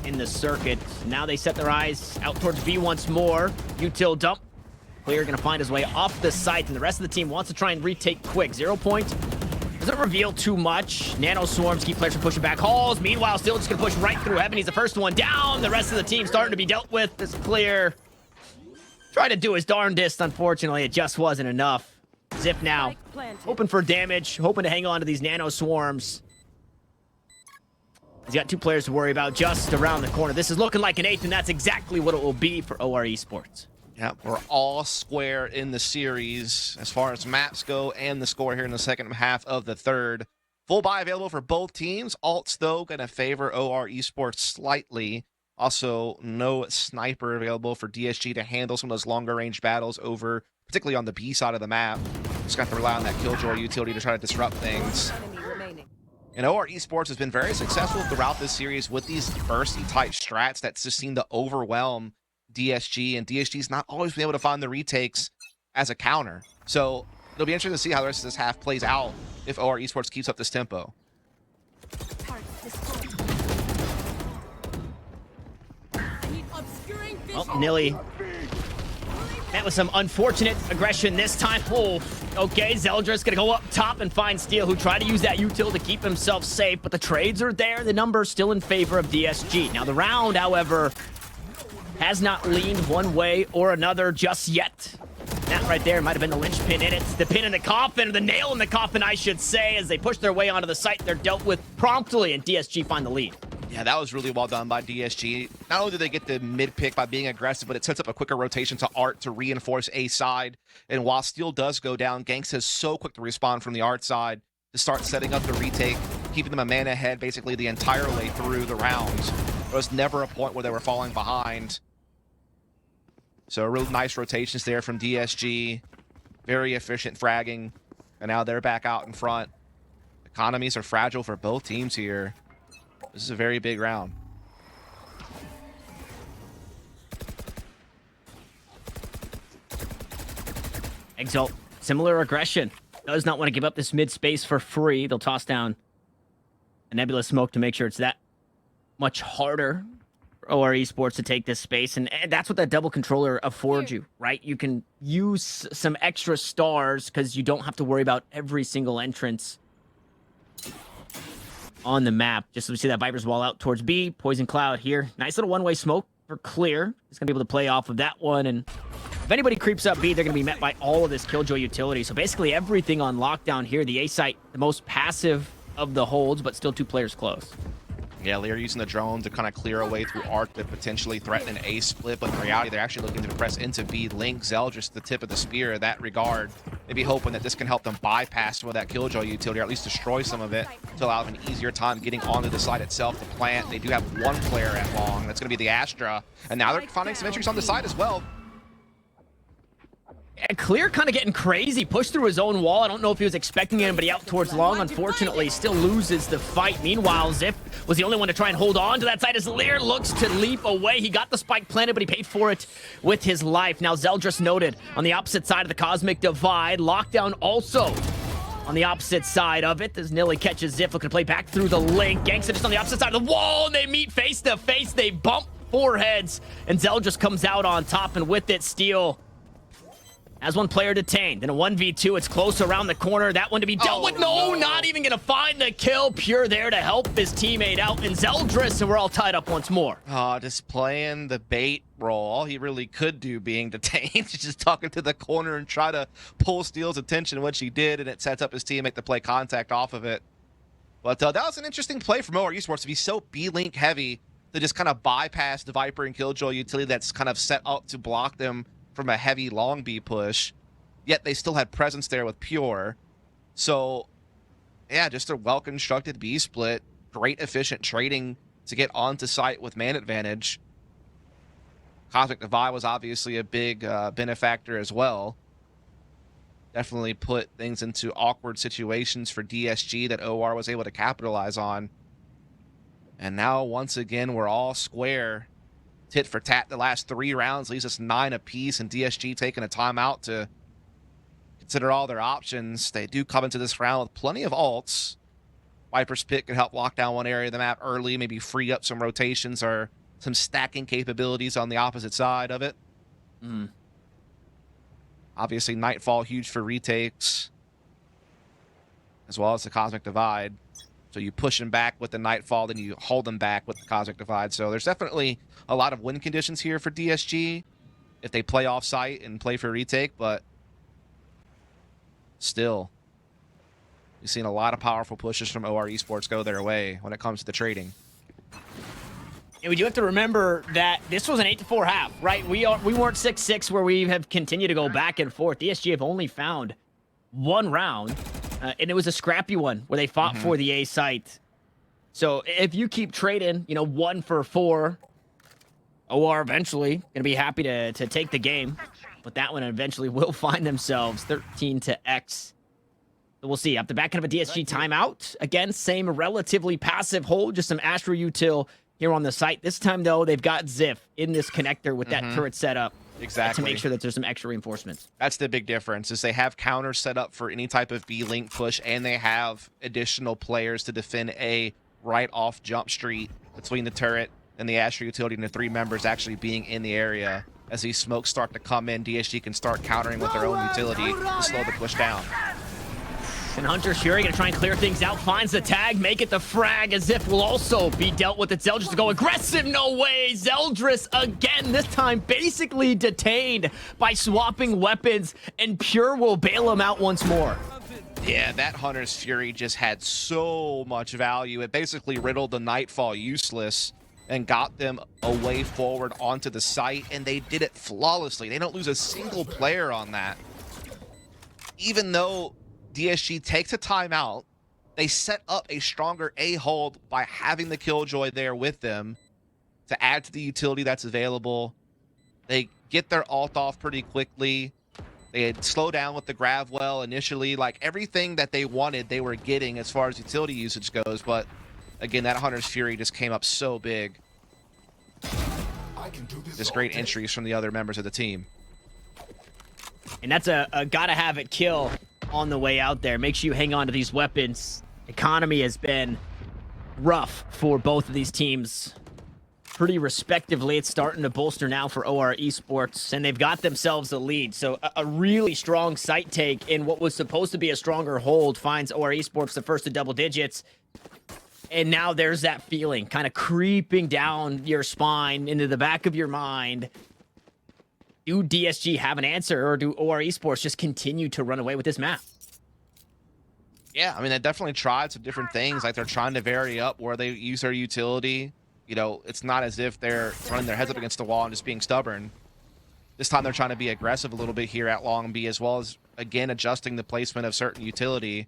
in the circuit. Now they set their eyes out towards B once more. Util dump. Clear gonna find his way off the site, and the rest of the team wants to try and retake quick. 0 point. Doesn't reveal too much. Nano Swarms keep players from pushing back halls. Meanwhile, still just gonna push right through heaven. He's the first one down. The rest of the team starting to be dealt with. This Clear tried to do his darndest. Unfortunately, it just wasn't enough. Zip now, hoping for damage, hoping to hang on to these Nano Swarms. He's got 2 players to worry about just around the corner. This is looking like an 8th, and that's exactly what it will be for OR Esports. Yeah, we're all square in the series as far as maps go and the score here in the second half of the third. Full buy available for both teams. Alts, though, going to favor OR Esports slightly. Also, no sniper available for DSG to handle some of those longer range battles over, particularly on the B side of the map. Just got to rely on that Killjoy utility to try to disrupt things. Enemy remaining. And OR Esports has been very successful throughout this series with these bursty type strats that just seem to overwhelm DSG, and DSG's not always been able to find the retakes as a counter. So it'll be interesting to see how the rest of this half plays out if OR Esports keeps up this tempo. Well, Nilly met with some unfortunate aggression this time. Oh, okay, Zeldris gonna go up top and find Steel, who tried to use that util to keep himself safe, but the trades are there. The numbers still in favor of DSG. Now the round, however, has not leaned one way or another just yet. That right there might have been the linchpin in it. The pin in the coffin, or the nail in the coffin, I should say, as they push their way onto the site. They're dealt with promptly, and DSG find the lead. Yeah, that was really well done by DSG. Not only did they get the mid pick by being aggressive, but it sets up a quicker rotation to Art to reinforce A side. And while Steel does go down, Ganks is so quick to respond from the Art side to start setting up the retake. keeping them a man ahead basically the entire way through the rounds. There was never a point where they were falling behind. So real nice rotations there from DSG. Very efficient fragging. And now they're back out in front. Economies are fragile for both teams here. This is a very big round. Exalt, similar aggression. Does not want to give up this mid space for free. They'll toss down a nebulous smoke to make sure it's that much harder for OR Esports to take this space. And that's what that double controller affords you, right? You can use some extra stars because you don't have to worry about every single entrance on the map. Just so we see that Viper's wall out towards B. Poison Cloud here. Nice little one-way smoke for clear. He's going to be able to play off of that one. And if anybody creeps up B, they're going to be met by all of this Killjoy utility. So basically everything on lockdown here. The A site, the most passive of the holds, but still 2 players close. Yeah, Lear using the drone to kind of clear away through Arc to potentially threaten an A split, but in reality, they're actually looking to press into B. Link, Zell, just the tip of the spear in that regard. Maybe hoping that this can help them bypass some of that Killjoy utility, or at least destroy some of it to allow them an easier time getting onto the side itself to plant. They do have 1 player at long. That's going to be the Astra. And now they're finding some entries on the side as well. And Clear kind of getting crazy, pushed through his own wall. I don't know if he was expecting anybody out towards long. Unfortunately, still loses the fight. Meanwhile, Ziff was the only one to try and hold on to that side as Lear looks to leap away. He got the spike planted, but he paid for it with his life. Now, Zeldris noted on the opposite side of the Cosmic Divide. Lockdown also on the opposite side of it as Nilly catches Ziff, looking to play back through the link. Gangsta just on the opposite side of the wall, and they meet face to face. They bump foreheads, and Zeldris comes out on top, and with it, Steel as 1 player detained. Then a 1v2, it's close around the corner. That one to be dealt with. No, not even gonna find the kill. Pure there to help his teammate out. And Zeldris, and we're all tied up once more. Just playing the bait role. All he really could do being detained, just talking to the corner and try to pull Steel's attention, which he did, and it sets up his teammate to play contact off of it. But that was an interesting play from OR Esports to be so B-Link heavy to just kind of bypass the Viper and Killjoy utility that's kind of set up to block them from a heavy long B push, yet they still had presence there with Pure. So, yeah, just a well-constructed B split. Great efficient trading to get onto site with man advantage. Cosmic Divide was obviously a big benefactor as well. Definitely put things into awkward situations for DSG that OR was able to capitalize on. And now, once again, we're all square. Tit for tat. The last 3 rounds leaves us 9 apiece, and DSG taking a timeout to consider all their options. They do come into this round with plenty of ults. Viper's Pit can help lock down one area of the map early, maybe free up some rotations or some stacking capabilities on the opposite side of it. Obviously, Nightfall huge for retakes, as well as the Cosmic Divide. So you push them back with the Nightfall, then you hold them back with the Cosmic Divide. So there's definitely a lot of win conditions here for DSG if they play off-site and play for retake, but still, we've seen a lot of powerful pushes from OR Esports go their way when it comes to the trading. And we do have to remember that this was an 8-4 half, right? We weren't 6-6 where we have continued to go back and forth. DSG have only found 1 round. And it was a scrappy one where they fought for the A site. So if you keep trading, 1 for 4, OR eventually going to be happy to take the game. But that one eventually will find themselves 13-X. So we'll see. After back end of a DSG timeout. Again, same relatively passive hold, just some Astro util here on the site. This time, though, they've got Ziff in this connector with that turret set up. Exactly. To make sure that there's some extra reinforcements. That's the big difference, is they have counters set up for any type of B-Link push, and they have additional players to defend a right-off jump street between the turret and the Astro utility, and the 3 members actually being in the area. As these smokes start to come in, DSG can start countering with their own utility to slow the push down. And Hunter Fury gonna try and clear things out, finds the tag, make it the frag, as if will also be dealt with it. Zeldris to go aggressive, no way! Zeldris again, this time basically detained by swapping weapons, and Pure will bail him out once more. Yeah, that Hunter's Fury just had so much value. It basically riddled the Nightfall useless and got them away forward onto the site, and they did it flawlessly. They don't lose a single player on that. Even though DSG takes a timeout, they set up a stronger A hold by having the Killjoy there with them to add to the utility that's available. They get their ult off pretty quickly. They had slowed down with the grab well initially. Like, everything that they wanted, they were getting as far as utility usage goes. But again, that Hunter's Fury just came up so big. Just great entries from the other members of the team. And that's a gotta have it kill on the way out there. Make sure you hang on to these weapons. Economy has been rough for both of these teams. Pretty respectively. It's starting to bolster now for OR Esports, and they've got themselves a lead. So a really strong site take in what was supposed to be a stronger hold finds OR Esports the first to double digits. And now there's that feeling kind of creeping down your spine into the back of your mind. Do DSG have an answer, or do OR Esports just continue to run away with this map? Yeah, I mean, they definitely tried some different things. Like, they're trying to vary up where they use their utility. You know, it's not as if they're running their heads up against the wall and just being stubborn. This time they're trying to be aggressive a little bit here at Long B, as well as, again, adjusting the placement of certain utility.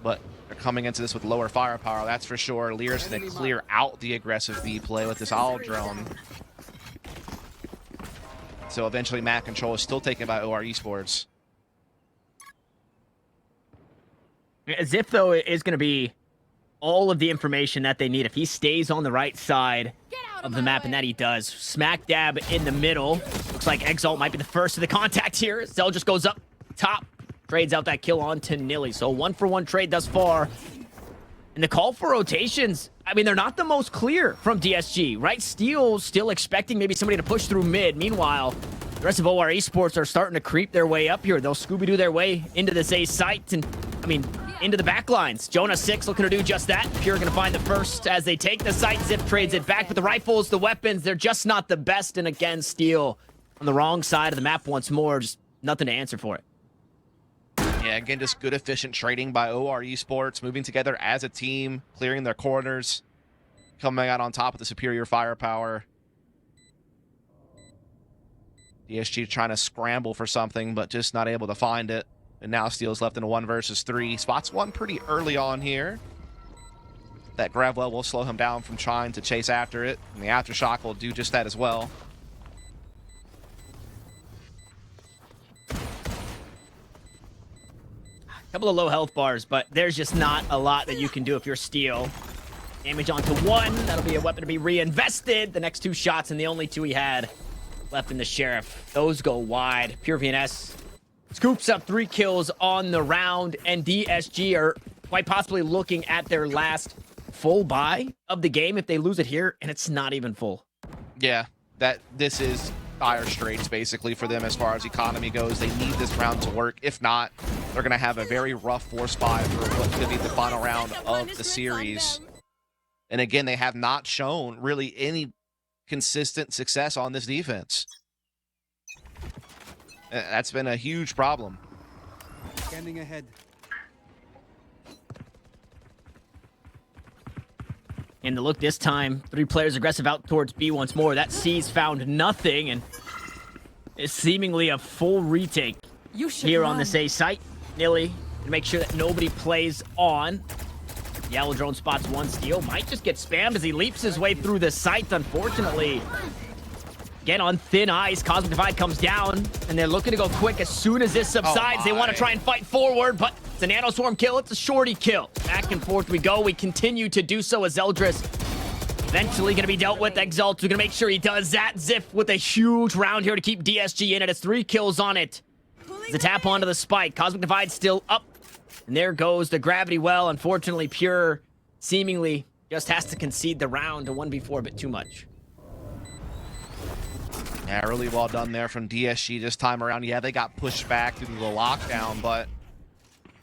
But they're coming into this with lower firepower, that's for sure. Lear's going to clear out the aggressive B play with this owl drone. So eventually map control is still taken by OR Esports. Ziff, though, is going to be all of the information that they need. If he stays on the right side of the map, and that he does. Smack dab in the middle. Looks like Exalt might be the first of the contact here. Zell just goes up top. Trades out that kill on to Nilly. So 1-for-1 trade thus far. And the call for rotations, I mean, they're not the most clear from DSG, right? Steel still expecting maybe somebody to push through mid. Meanwhile, the rest of OR Esports are starting to creep their way up here. They'll Scooby-Doo their way into this A site and, I mean, into the back lines. Jonah 6 looking to do just that. Pure going to find the first as they take the site. Zip trades it back, but the rifles, the weapons, they're just not the best. And again, Steel on the wrong side of the map once more. Just nothing to answer for it. Yeah, again, just good, efficient trading by OR Esports, moving together as a team, clearing their corners, coming out on top with the superior firepower. DSG trying to scramble for something, but just not able to find it. And now Steel's left in a 1 versus 3. Spots one pretty early on here. That grab well will slow him down from trying to chase after it, and the aftershock will do just that as well. Couple of low health bars, but there's just not a lot that you can do if you're Steel. Damage onto 1. That'll be a weapon to be reinvested. The next 2 shots, and the only 2 he had left in the Sheriff. Those go wide. Pure VNS scoops up 3 kills on the round, and DSG are quite possibly looking at their last full buy of the game if they lose it here, and it's not even full. Yeah, this is dire straits basically for them as far as economy goes. They need this round to work. If not, they're going to have a very rough force buy for what could be the final round of the series. And again, they have not shown really any consistent success on this defense. That's been a huge problem. Scanning ahead. And the look this time, 3 players aggressive out towards B once more. That C's found nothing, and it's seemingly a full retake here on this A site. Nilly to make sure that nobody plays on. Yellow drone spots 1 Steel. Might just get spammed as he leaps his way through the site, unfortunately. Again, on thin ice, Cosmic Divide comes down, and they're looking to go quick as soon as this subsides. They want to try and fight forward, but it's a Nano Swarm kill. It's a shorty kill. Back and forth we go. We continue to do so as Eldris eventually going to be dealt with. Exalt, we're going to make sure he does that. Ziff with a huge round here to keep DSG in. It has 3 kills on it. The tap onto the spike. Cosmic Divide still up. And there goes the gravity well. Unfortunately, Pure seemingly just has to concede the round to 1v4 a bit too much. Yeah, really well done there from DSG this time around. Yeah, they got pushed back due to the lockdown, but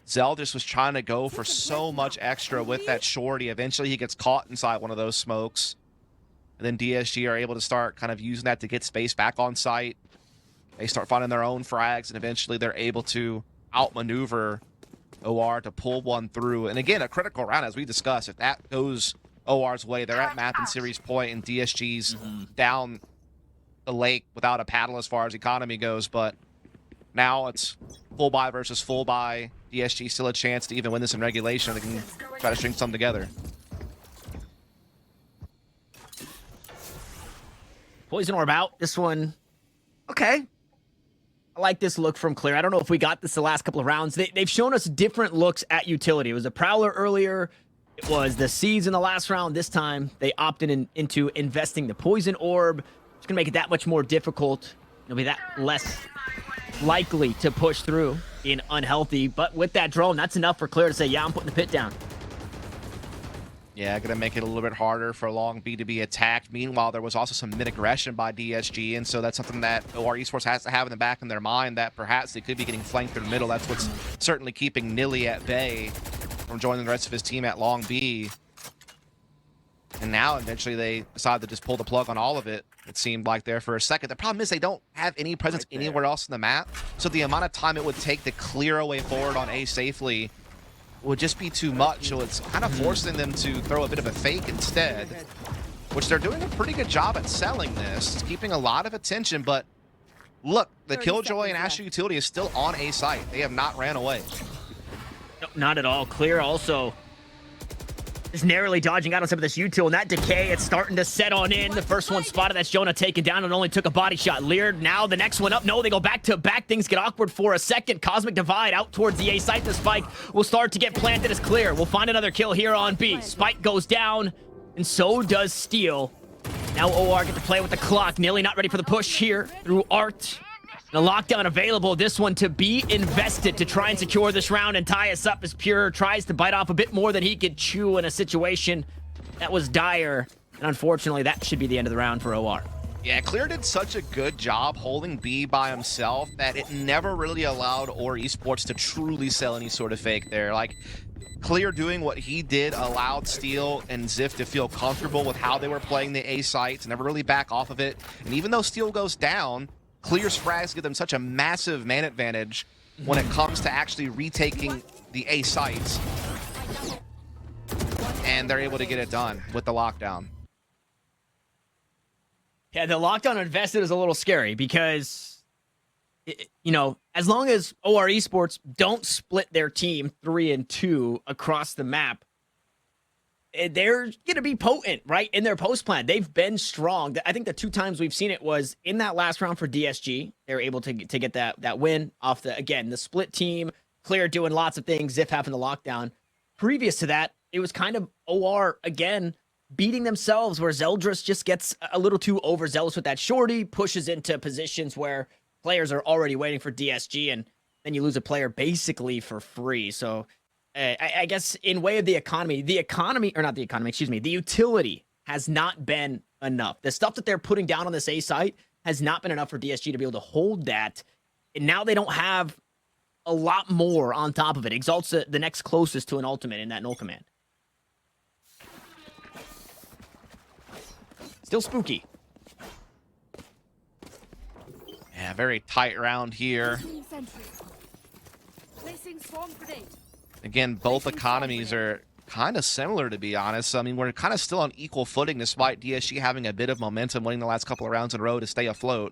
Zeldris was trying to go for so much extra with that shorty. Eventually, he gets caught inside one of those smokes. And then DSG are able to start kind of using that to get space back on site. They start finding their own frags, and eventually they're able to outmaneuver OR to pull one through. And again, a critical round, as we discussed. If that goes OR's way, they're at map and series point, and DSG's down the lake without a paddle as far as economy goes. But Now it's full buy versus full buy. DSG still a chance to even win this in regulation. They can try to string some together. Poison Orb out. This one, okay. I like this look from Clear. I don't know if we got this the last couple of rounds. They've shown us different looks at utility. It was a Prowler earlier. It was the Seeds in the last round. This time, they opted into investing the Poison Orb. It's going to make it that much more difficult. It'll be that less likely to push through, being unhealthy. But with that drone, that's enough for Clear to say, yeah, I'm putting the pit down. Yeah, going to make it a little bit harder for Long B to be attacked. Meanwhile, there was also some mid-aggression by DSG, and so that's something that OR Esports has to have in the back of their mind, that perhaps they could be getting flanked through the middle. That's what's certainly keeping Nilly at bay from joining the rest of his team at Long B. And now, eventually, they decide to just pull the plug on all of it. It seemed like there for a second. The problem is they don't have any presence anywhere else in the map, so the amount of time it would take to clear a way forward on A safely would just be too much, so it's kind of forcing them to throw a bit of a fake instead, which they're doing a pretty good job at selling this. It's keeping a lot of attention, but look, the Killjoy and Astro Utility is still on A site. They have not ran away. No, not at all. Clear also is narrowly dodging out on some of this util, and that decay, it's starting to set on in. The first one spotted, that's Jonah taken down and only took a body shot. Leered now the next one up. No, they go back to back. Things get awkward for a second. Cosmic Divide out towards the A site. The spike will start to get planted as Clear. We'll find another kill here on B. Spike goes down, and so does Steel. Now OR get to play with the clock. Nilly not ready for the push here through Art. The lockdown available, this one to be invested to try and secure this round and tie us up as Pure tries to bite off a bit more than he could chew in a situation that was dire. And unfortunately, that should be the end of the round for OR. Yeah, Clear did such a good job holding B by himself that it never really allowed OR Esports to truly sell any sort of fake there. Like, Clear doing what he did allowed Steel and Ziff to feel comfortable with how they were playing the A sites, never really back off of it. And even though Steel goes down, Clear's frags give them such a massive man advantage when it comes to actually retaking the A sites. And they're able to get it done with the lockdown. Yeah, the lockdown invested is a little scary because, you know, as long as OR Esports don't split their team 3 and 2 across the map, they're going to be potent, right, in their post plan. They've been strong. I think the 2 times we've seen it was in that last round for DSG. They were able to get that win off the, again, the split team. Clear doing lots of things, Ziff having the lockdown. Previous to that, it was kind of OR, again, beating themselves, where Zeldris just gets a little too overzealous with that shorty, pushes into positions where players are already waiting for DSG, and then you lose a player basically for free. So I guess in way of the utility has not been enough. The stuff that they're putting down on this A site has not been enough for DSG to be able to hold that. And now they don't have a lot more on top of it. Exalt's the next closest to an ultimate in that null command. Still spooky. Yeah, very tight round here. Again, both economies are kind of similar, to be honest. I mean, we're kind of still on equal footing despite DSG having a bit of momentum, winning the last couple of rounds in a row to stay afloat.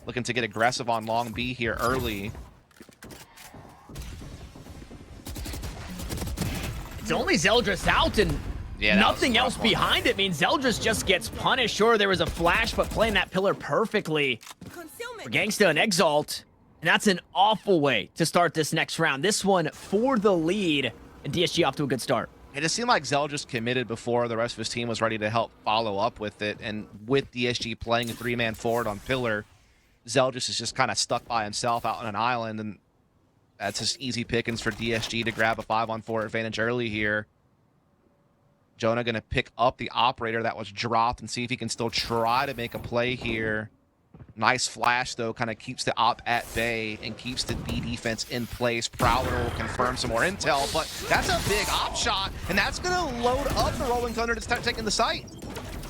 Looking to get aggressive on Long B here early. It's only Zeldris out and nothing else behind it. Means Zeldris just gets punished. Sure, there was a flash, but playing that pillar perfectly for Gangsta and Exalt. And that's an awful way to start this next round. This one for the lead, and DSG off to a good start. It just seemed like Zeldris committed before the rest of his team was ready to help follow up with it. And with DSG playing a 3-man forward on pillar, Zeldris is just kind of stuck by himself out on an island, and that's just easy pickings for DSG to grab a 5-on-4 advantage early here. Jonah going to pick up the operator that was dropped and see if he can still try to make a play here. Nice flash, though, kind of keeps the op at bay and keeps the B defense in place. Prowler will confirm some more intel, but that's a big op shot, and that's going to load up the Rolling Thunder to start taking the site.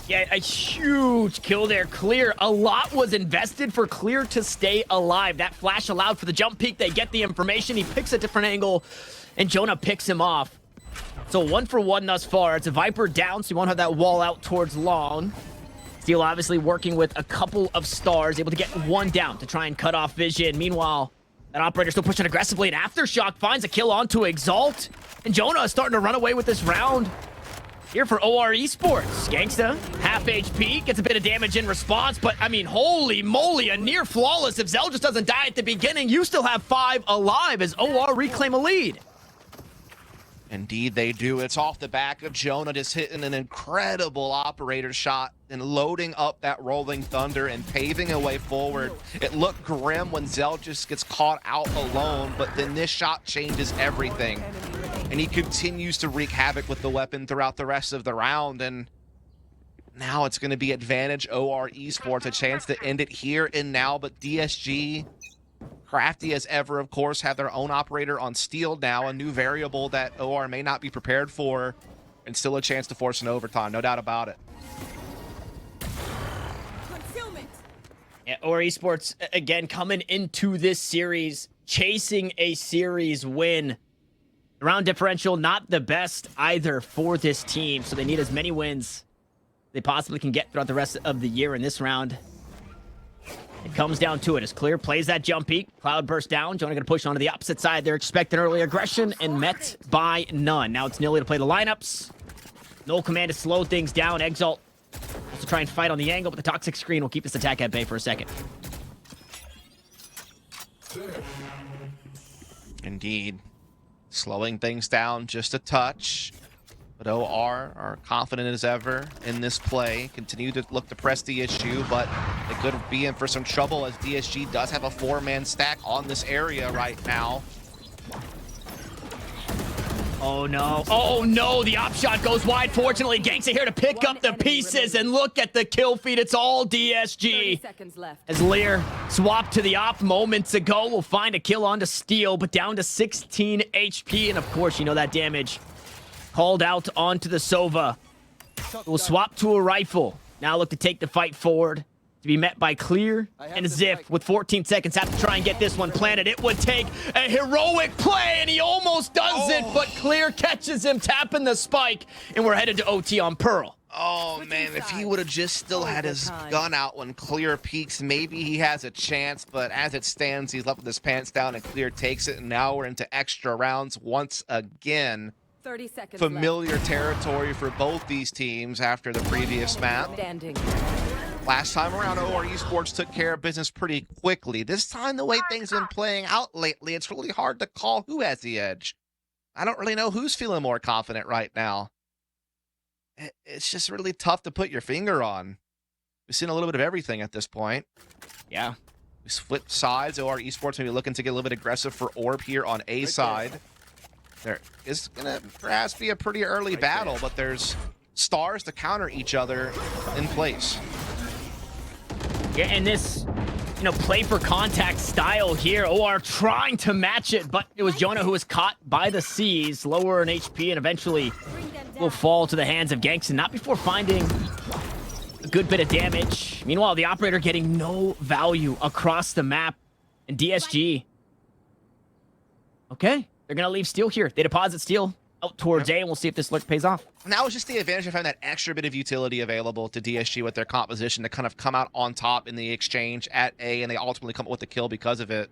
Yeah, a huge kill there. Clear. A lot was invested for Clear to stay alive. That flash allowed for the jump peek. They get the information. He picks a different angle, and Jonah picks him off. So 1 for 1 thus far. It's a Viper down, so you won't have that wall out towards Long. Steel obviously working with a couple of stars, able to get one down to try and cut off vision. Meanwhile, that operator still pushing aggressively, and Aftershock finds a kill onto Exalt. And Jonah is starting to run away with this round here for OR Esports. Gangsta, half HP, gets a bit of damage in response, but I mean, holy moly, a near flawless. If Zell just doesn't die at the beginning, you still have 5 alive as OR reclaim a lead. Indeed, they do. It's off the back of Jonah just hitting an incredible operator shot and loading up that Rolling Thunder and paving a way forward. It looked grim when Zell just gets caught out alone, but then this shot changes everything. And he continues to wreak havoc with the weapon throughout the rest of the round. And now it's going to be advantage OR Esports, a chance to end it here and now, but DSG... crafty as ever, of course, have their own operator on Steel now, a new variable that OR may not be prepared for, and still a chance to force an overtime, no doubt about it. Yeah, OR Esports, again, coming into this series, chasing a series win. The round differential, not the best either for this team, so they need as many wins they possibly can get throughout the rest of the year in this round. It comes down to it as Clear plays that jump peek. Cloud burst down. Jonah going to push onto the opposite side. They're expecting early aggression and met by none. Now it's Nilly to play the lineups. No command to slow things down. Exalt also try and fight on the angle, but the toxic screen will keep this attack at bay for a second. Indeed. Slowing things down just a touch. But OR are confident as ever in this play. Continue to look to press the issue, but they could be in for some trouble as DSG does have a 4-man stack on this area right now. Oh no. Oh no, the op shot goes wide. Fortunately, Gangsta here to pick up the pieces and look at the kill feed. It's all 30 DSG. seconds left. As Lear swapped to the op moments ago, will find a kill onto Steel, but down to 16 HP. And of course, you know that damage called out onto the Sova. Will swap to a rifle. Now look to take the fight forward. To be met by Clear and Ziff with 14 seconds. Have to try and get this one planted. It would take a heroic play, and he almost does it, but Clear catches him, tapping the spike, and we're headed to OT on Pearl. Oh man, if he would have just still had his gun out when Clear peeks, maybe he has a chance, but as it stands, he's left with his pants down and Clear takes it, and now we're into extra rounds once again. 30 seconds Familiar territory for both these teams after the previous map. standing. Last time around, OR Esports took care of business pretty quickly. This time, the way things have been playing out lately, it's really hard to call who has the edge. I don't really know who's feeling more confident right now. It's just really tough to put your finger on. We've seen a little bit of everything at this point. Yeah. We split sides. OR Esports maybe looking to get a little bit aggressive for Orb here on A side. There is going to perhaps be a pretty early battle, but there's stars to counter each other in place. Yeah, and this, play for contact style here. OR trying to match it, but it was Jonah who was caught by the Seas, lower in HP, and eventually will fall to the hands of Gangsta, not before finding a good bit of damage. Meanwhile, the operator getting no value across the map, and DSG. Okay, they're going to leave Steel here. They deposit Steel out towards A, and we'll see if this lurk pays off. Now it's just the advantage of having that extra bit of utility available to DSG with their composition to kind of come out on top in the exchange at A, and they ultimately come up with the kill because of it.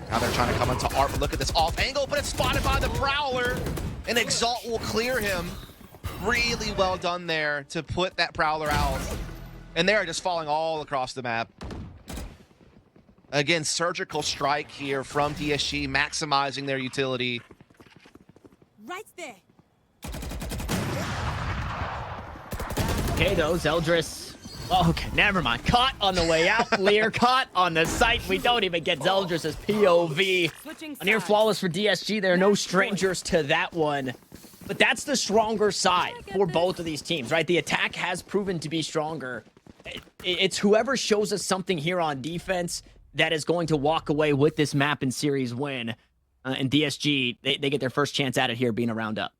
Now they're trying to come into ARP. Look at this off angle, but it's spotted by the Prowler, and Exalt will clear him. Really well done there to put that Prowler out. And they are just falling all across the map. Again, surgical strike here from DSG, maximizing their utility. Right there. Okay, though, Zeldris. Oh, okay, never mind. Caught on the way out. Lear caught on the site. We don't even get Zeldris' POV. A near flawless for DSG. There are no strangers to that one. But that's the stronger side for both of these teams, right? The attack has proven to be stronger. It's whoever shows us something here on defense that is going to walk away with this map and series win. And DSG, they get their first chance at it here being a round up.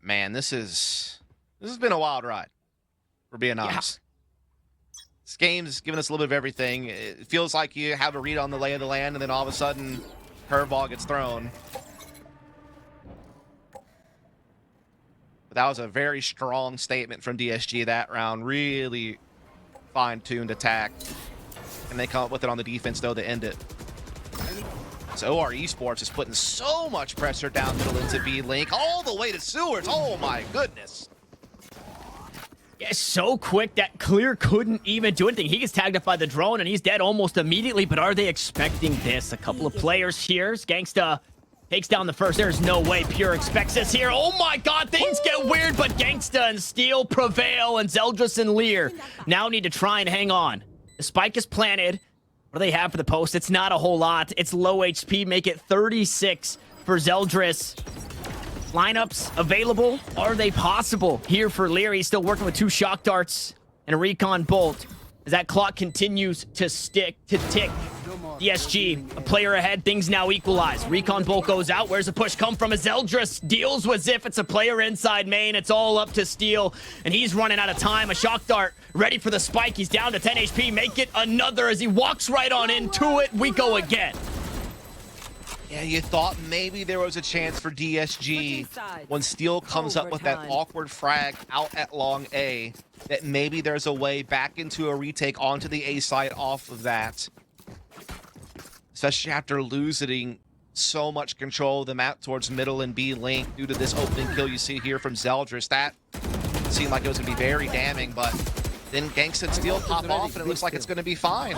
Man, this has been a wild ride, for being honest. Yeah. This game's given us a little bit of everything. It feels like you have a read on the lay of the land, and then all of a sudden, curveball gets thrown. But that was a very strong statement from DSG that round. Really fine-tuned attack. And they come up with it on the defense, though, to end it. So OR Esports is putting so much pressure down middle into B-Link, all the way to sewers. Oh, my goodness. Yeah, so quick that Clear couldn't even do anything. He gets tagged up by the drone, and he's dead almost immediately. But are they expecting this? A couple of players here. Gangsta takes down the first. There's no way Pure expects this here. Oh my god, things get weird, but Gangsta and Steel prevail, and Zeldris and Lear now need to try and hang on. The spike is planted. What do they have for the post? It's not a whole lot. It's low HP. Make it 36 for Zeldris. Lineups available. Are they possible here for Lear? He's still working with 2 shock darts and a recon bolt. As that clock continues to tick. DSG, a player ahead, things now equalize. Recon bolt goes out. Where's the push come from? As Zeldris deals with if it's a player inside main. It's all up to Steel, and he's running out of time. A shock dart ready for the spike. He's down to 10 HP. Make it another as he walks right on into it. We go again. Yeah, you thought maybe there was a chance for DSG when Steel comes up with that awkward frag out at long A, that maybe there's a way back into a retake onto the A side off of that. Especially after losing so much control of the map towards middle and B Link due to this opening kill you see here from Zeldris. That seemed like it was going to be very damning, but then Gangsta and Steel pop off and it looks like it's going to be fine.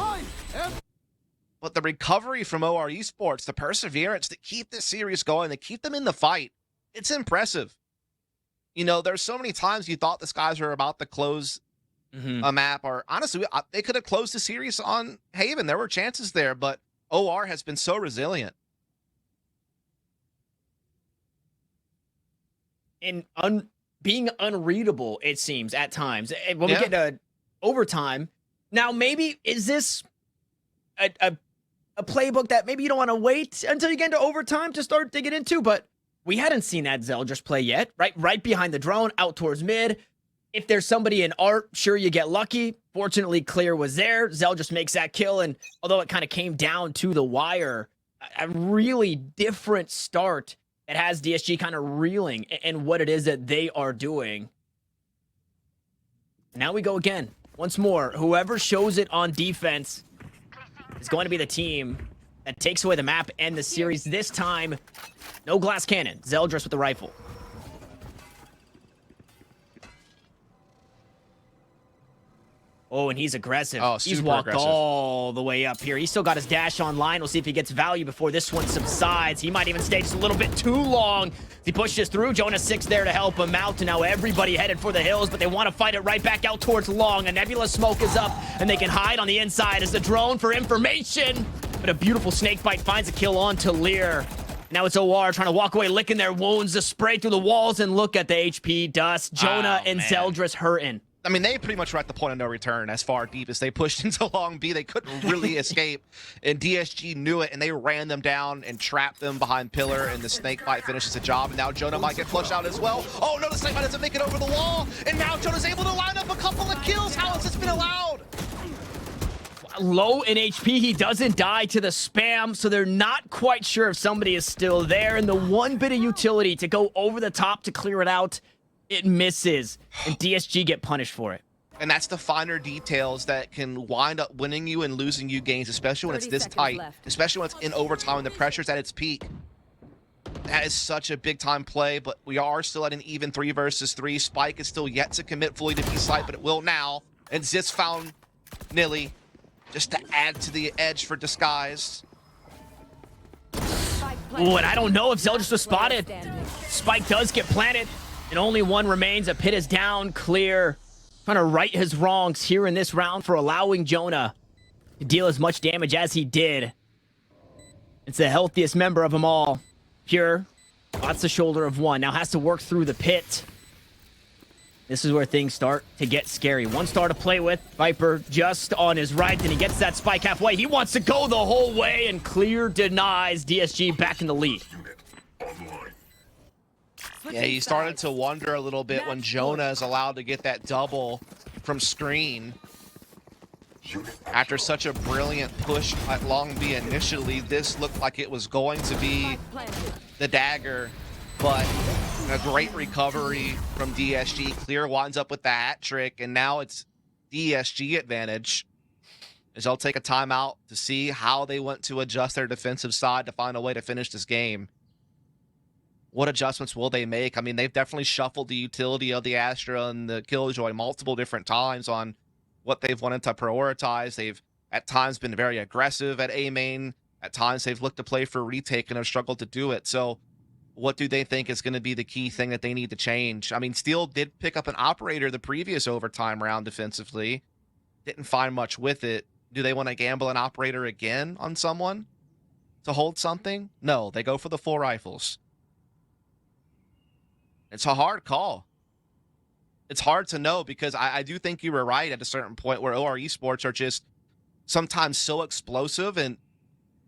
But the recovery from OR Esports, the perseverance to keep this series going, to keep them in the fight, it's impressive. You know, there's so many times you thought the guys were about to close a map, or honestly, they could have closed the series on Haven. There were chances there, but OR has been so resilient. And being unreadable, it seems, at times. And when we get to overtime, now maybe is this a playbook that maybe you don't want to wait until you get into overtime to start digging into, but we hadn't seen that Zeldris play yet, right? Right behind the drone, out towards mid. If there's somebody in art, sure, you get lucky. Fortunately, Clear was there. Zeldris makes that kill, and although it kind of came down to the wire, a really different start that has DSG kind of reeling in what it is that they are doing. Now we go again. Once more, whoever shows it on defense is going to be the team that takes away the map and the series. This time, no glass cannon. Zeldris with the rifle. Oh, and he's aggressive. Oh, he's super walked aggressive. all the way up here. He's still got his dash online. We'll see if he gets value before this one subsides. He might even stay just a little bit too long. He pushes through. Jonah 6 there to help him out. And now everybody headed for the hills, but they want to fight it right back out towards long. A Nebula smoke is up, and they can hide on the inside as the drone for information. But a beautiful snake bite finds a kill on to Lear. Now it's OR trying to walk away, licking their wounds, the spray through the walls, and look at the HP dust. Jonah and Zeldris hurting. I mean, they pretty much were at the point of no return as far deep as they pushed into long B. They couldn't really escape, and DSG knew it, and they ran them down and trapped them behind pillar, and the snake bite finishes the job, and now Jonah might get flushed out as well. Oh, no, the snake bite doesn't make it over the wall, and now Jonah's able to line up a couple of kills. How has this been allowed? Low in HP, he doesn't die to the spam, so they're not quite sure if somebody is still there, and the one bit of utility to go over the top to clear it out, it misses, and DSG get punished for it. And that's the finer details that can wind up winning you and losing you games, especially when it's this tight, especially when it's in overtime and the pressure's at its peak. That is such a big-time play, but we are still at an even 3 versus 3. Spike is still yet to commit fully to B-site, but it will now. And Ziz found Nilly just to add to the edge for disguise. Ooh, and I don't know if Zeldris was spotted. Spike does get planted. And only one remains. A pit is down. Clear. Trying to right his wrongs here in this round for allowing Jonah to deal as much damage as he did. It's the healthiest member of them all. Pure. That's the shoulder of one. Now has to work through the pit. This is where things start to get scary. One star to play with. Viper just on his right, and he gets that spike halfway. He wants to go the whole way, and Clear denies. DSG back in the lead. Yeah, he started to wonder a little bit when Jonah is allowed to get that double from screen. After such a brilliant push at Long B initially, this looked like it was going to be the dagger but a great recovery from DSG. Clear winds up with the hat trick, and now it's DSG advantage, as they'll take a timeout to see how they want to adjust their defensive side to find a way to finish this game. What adjustments will they make? I mean, they've definitely shuffled the utility of the Astra and the Killjoy multiple different times on what they've wanted to prioritize. They've at times been very aggressive at A main. At times they've looked to play for retake and have struggled to do it. So what do they think is going to be the key thing that they need to change? I mean, Steel did pick up an operator the previous overtime round defensively. Didn't find much with it. Do they want to gamble an operator again on someone to hold something? No, they go for the full rifles. It's a hard call. It's hard to know, because I do think you were right at a certain point where OR Esports are just sometimes so explosive, and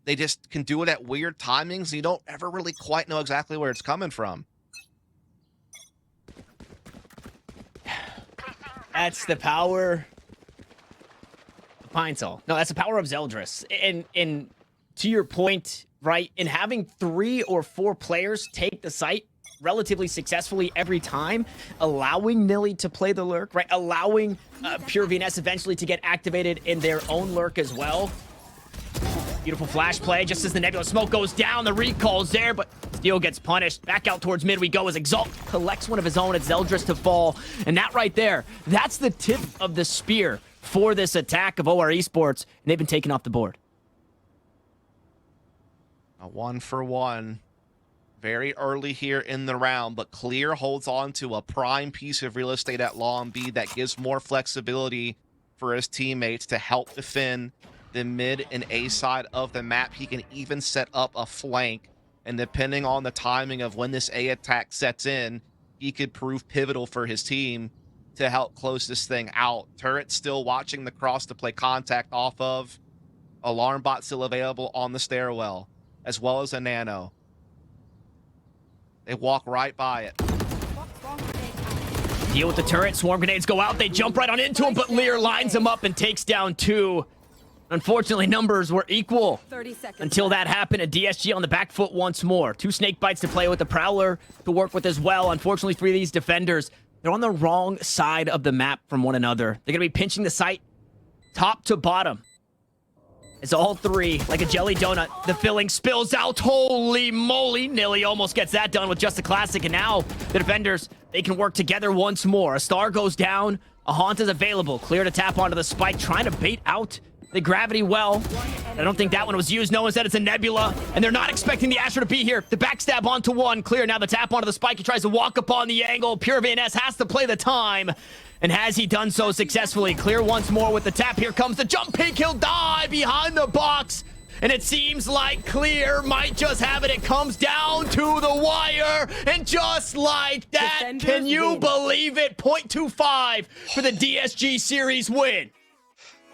they just can do it at weird timings, and you don't ever really quite know exactly where it's coming from. That's the power of Pine Sol. No, that's the power of Zeldris. And to your point, right, in having 3 or 4 players take the site relatively successfully every time, allowing Nilly to play the lurk, right, allowing Pure VNS eventually to get activated in their own lurk as well. Beautiful flash play just as the Nebula smoke goes down. The recall's there, but Steel gets punished. Back out towards mid we go as Exalt collects one of his own. It's Zeldris to fall. And that right there, that's the tip of the spear for this attack of OR Esports. And they've been taken off the board. A 1-for-1. Very early here in the round, but Clear holds on to a prime piece of real estate at Long B that gives more flexibility for his teammates to help defend the mid and A side of the map. He can even set up a flank, and depending on the timing of when this A attack sets in, he could prove pivotal for his team to help close this thing out. Turret still watching the cross to play contact off of. Alarm bot still available on the stairwell, as well as a nano. They walk right by it. Deal with the turret. Swarm grenades go out. They jump right on into him, but Lear lines him up and takes down 2. Unfortunately, numbers were equal 30 seconds until that happened. A DSG on the back foot once more. 2 snake bites to play with, the Prowler to work with as well. Unfortunately, 3 of these defenders, they're on the wrong side of the map from one another. They're going to be pinching the site top to bottom. It's all 3, like a jelly donut. The filling spills out. Holy moly. Nilly almost gets that done with just a classic. And now the defenders, they can work together once more. A star goes down. A haunt is available. Clear to tap onto the spike, trying to bait out the gravity well. I don't think that one was used. No one said it's a Nebula. And they're not expecting the Astra to be here. The backstab onto 1. Clear now the tap onto the spike. He tries to walk up on the angle. Pure VNS has to play the time. And has he done so successfully? Clear once more with the tap. Here comes the jump peek. He'll die behind the box. And it seems like Clear might just have it. It comes down to the wire. And just like that, Defenders can you win. believe it? 0.25 for the DSG series win.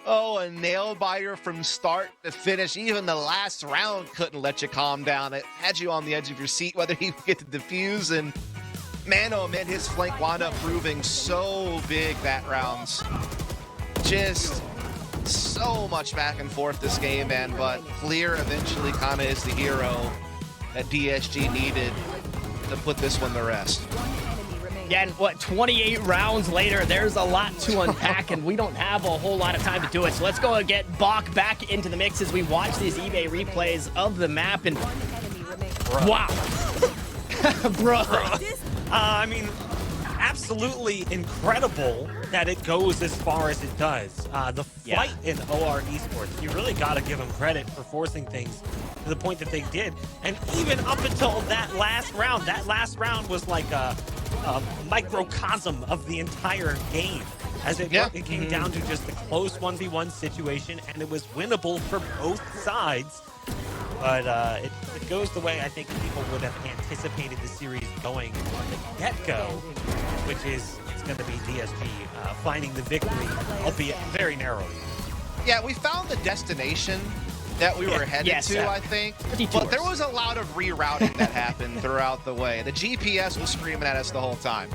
Oh, a nail biter from start to finish. Even the last round couldn't let you calm down. It had you on the edge of your seat, whether he would get to defuse. And man, oh man, his flank wound up proving so big that round. Just so much back and forth this game, man. But Clear eventually kind of is the hero that DSG needed to put this one to rest. Yeah, and what, 28 rounds later, there's a lot to unpack, and we don't have a whole lot of time to do it. So let's go and get Bach back into the mix as we watch these eBay replays of the map. And wow. Bro. I mean, absolutely incredible that it goes as far as it does. The fight in OR Esports, you really got to give them credit for forcing things to the point that they did. And even up until that last round was like a microcosm of the entire game, as it came down to just a close 1v1 situation, and it was winnable for both sides. But it goes the way I think people would have anticipated the series going from the get-go, which is it's going to be DSG finding the victory, albeit very narrowly. Yeah, we found the destination that we were headed to, I think. But there was a lot of rerouting that happened throughout the way. The GPS was screaming at us the whole time.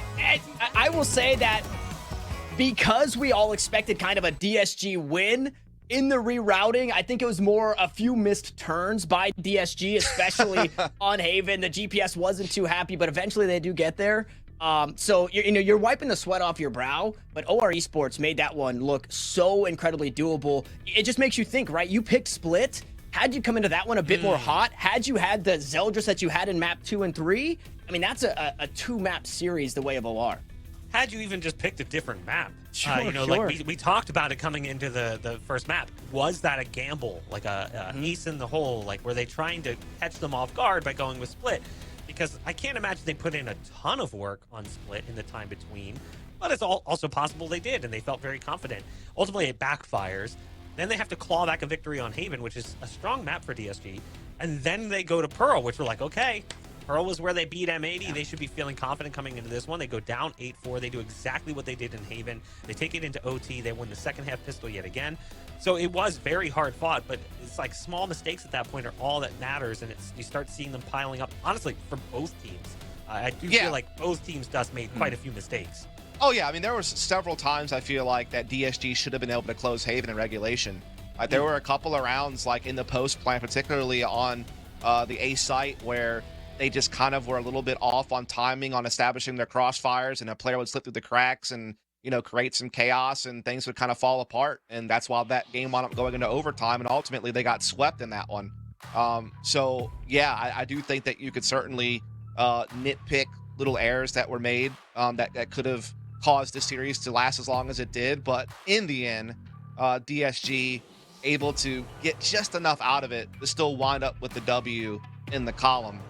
I will say that because we all expected kind of a DSG win, in the rerouting, I think it was more a few missed turns by DSG, especially on Haven. The GPS wasn't too happy, but eventually they do get there. So you're wiping the sweat off your brow, but OR Esports made that one look so incredibly doable. It just makes you think, right? You picked Split. Had you come into that one a bit more hot, had you had the Zeldris that you had in map 2 and 3, I mean, that's a 2-map series the way of OR. Had you even just picked a different map, Sure, like we talked about it coming into the first map. Was that a gamble, like a ace in the hole? Like, were they trying to catch them off guard by going with Split? Because I can't imagine they put in a ton of work on Split in the time between, but it's also possible they did, and they felt very confident. Ultimately, it backfires. Then they have to claw back a victory on Haven, which is a strong map for DSG. And then they go to Pearl, which we're like, okay, Pearl was where they beat M80. Yeah. They should be feeling confident coming into this one. They go down 8-4. They do exactly what they did in Haven. They take it into OT. They win the second half pistol yet again. So it was very hard fought, but it's like small mistakes at that point are all that matters, and you start seeing them piling up, honestly, for both teams. I do feel like both teams just made quite a few mistakes. Oh, yeah. I mean, there was several times I feel like that DSG should have been able to close Haven in regulation. There were a couple of rounds, like in the post plan, particularly on the A site, where they just kind of were a little bit off on timing on establishing their crossfires, and a player would slip through the cracks and, create some chaos, and things would kind of fall apart. And that's why that game wound up going into overtime, and ultimately they got swept in that one. So, yeah, I do think that you could certainly nitpick little errors that were made that could have caused this series to last as long as it did. But in the end, DSG able to get just enough out of it to still wind up with the W in the column.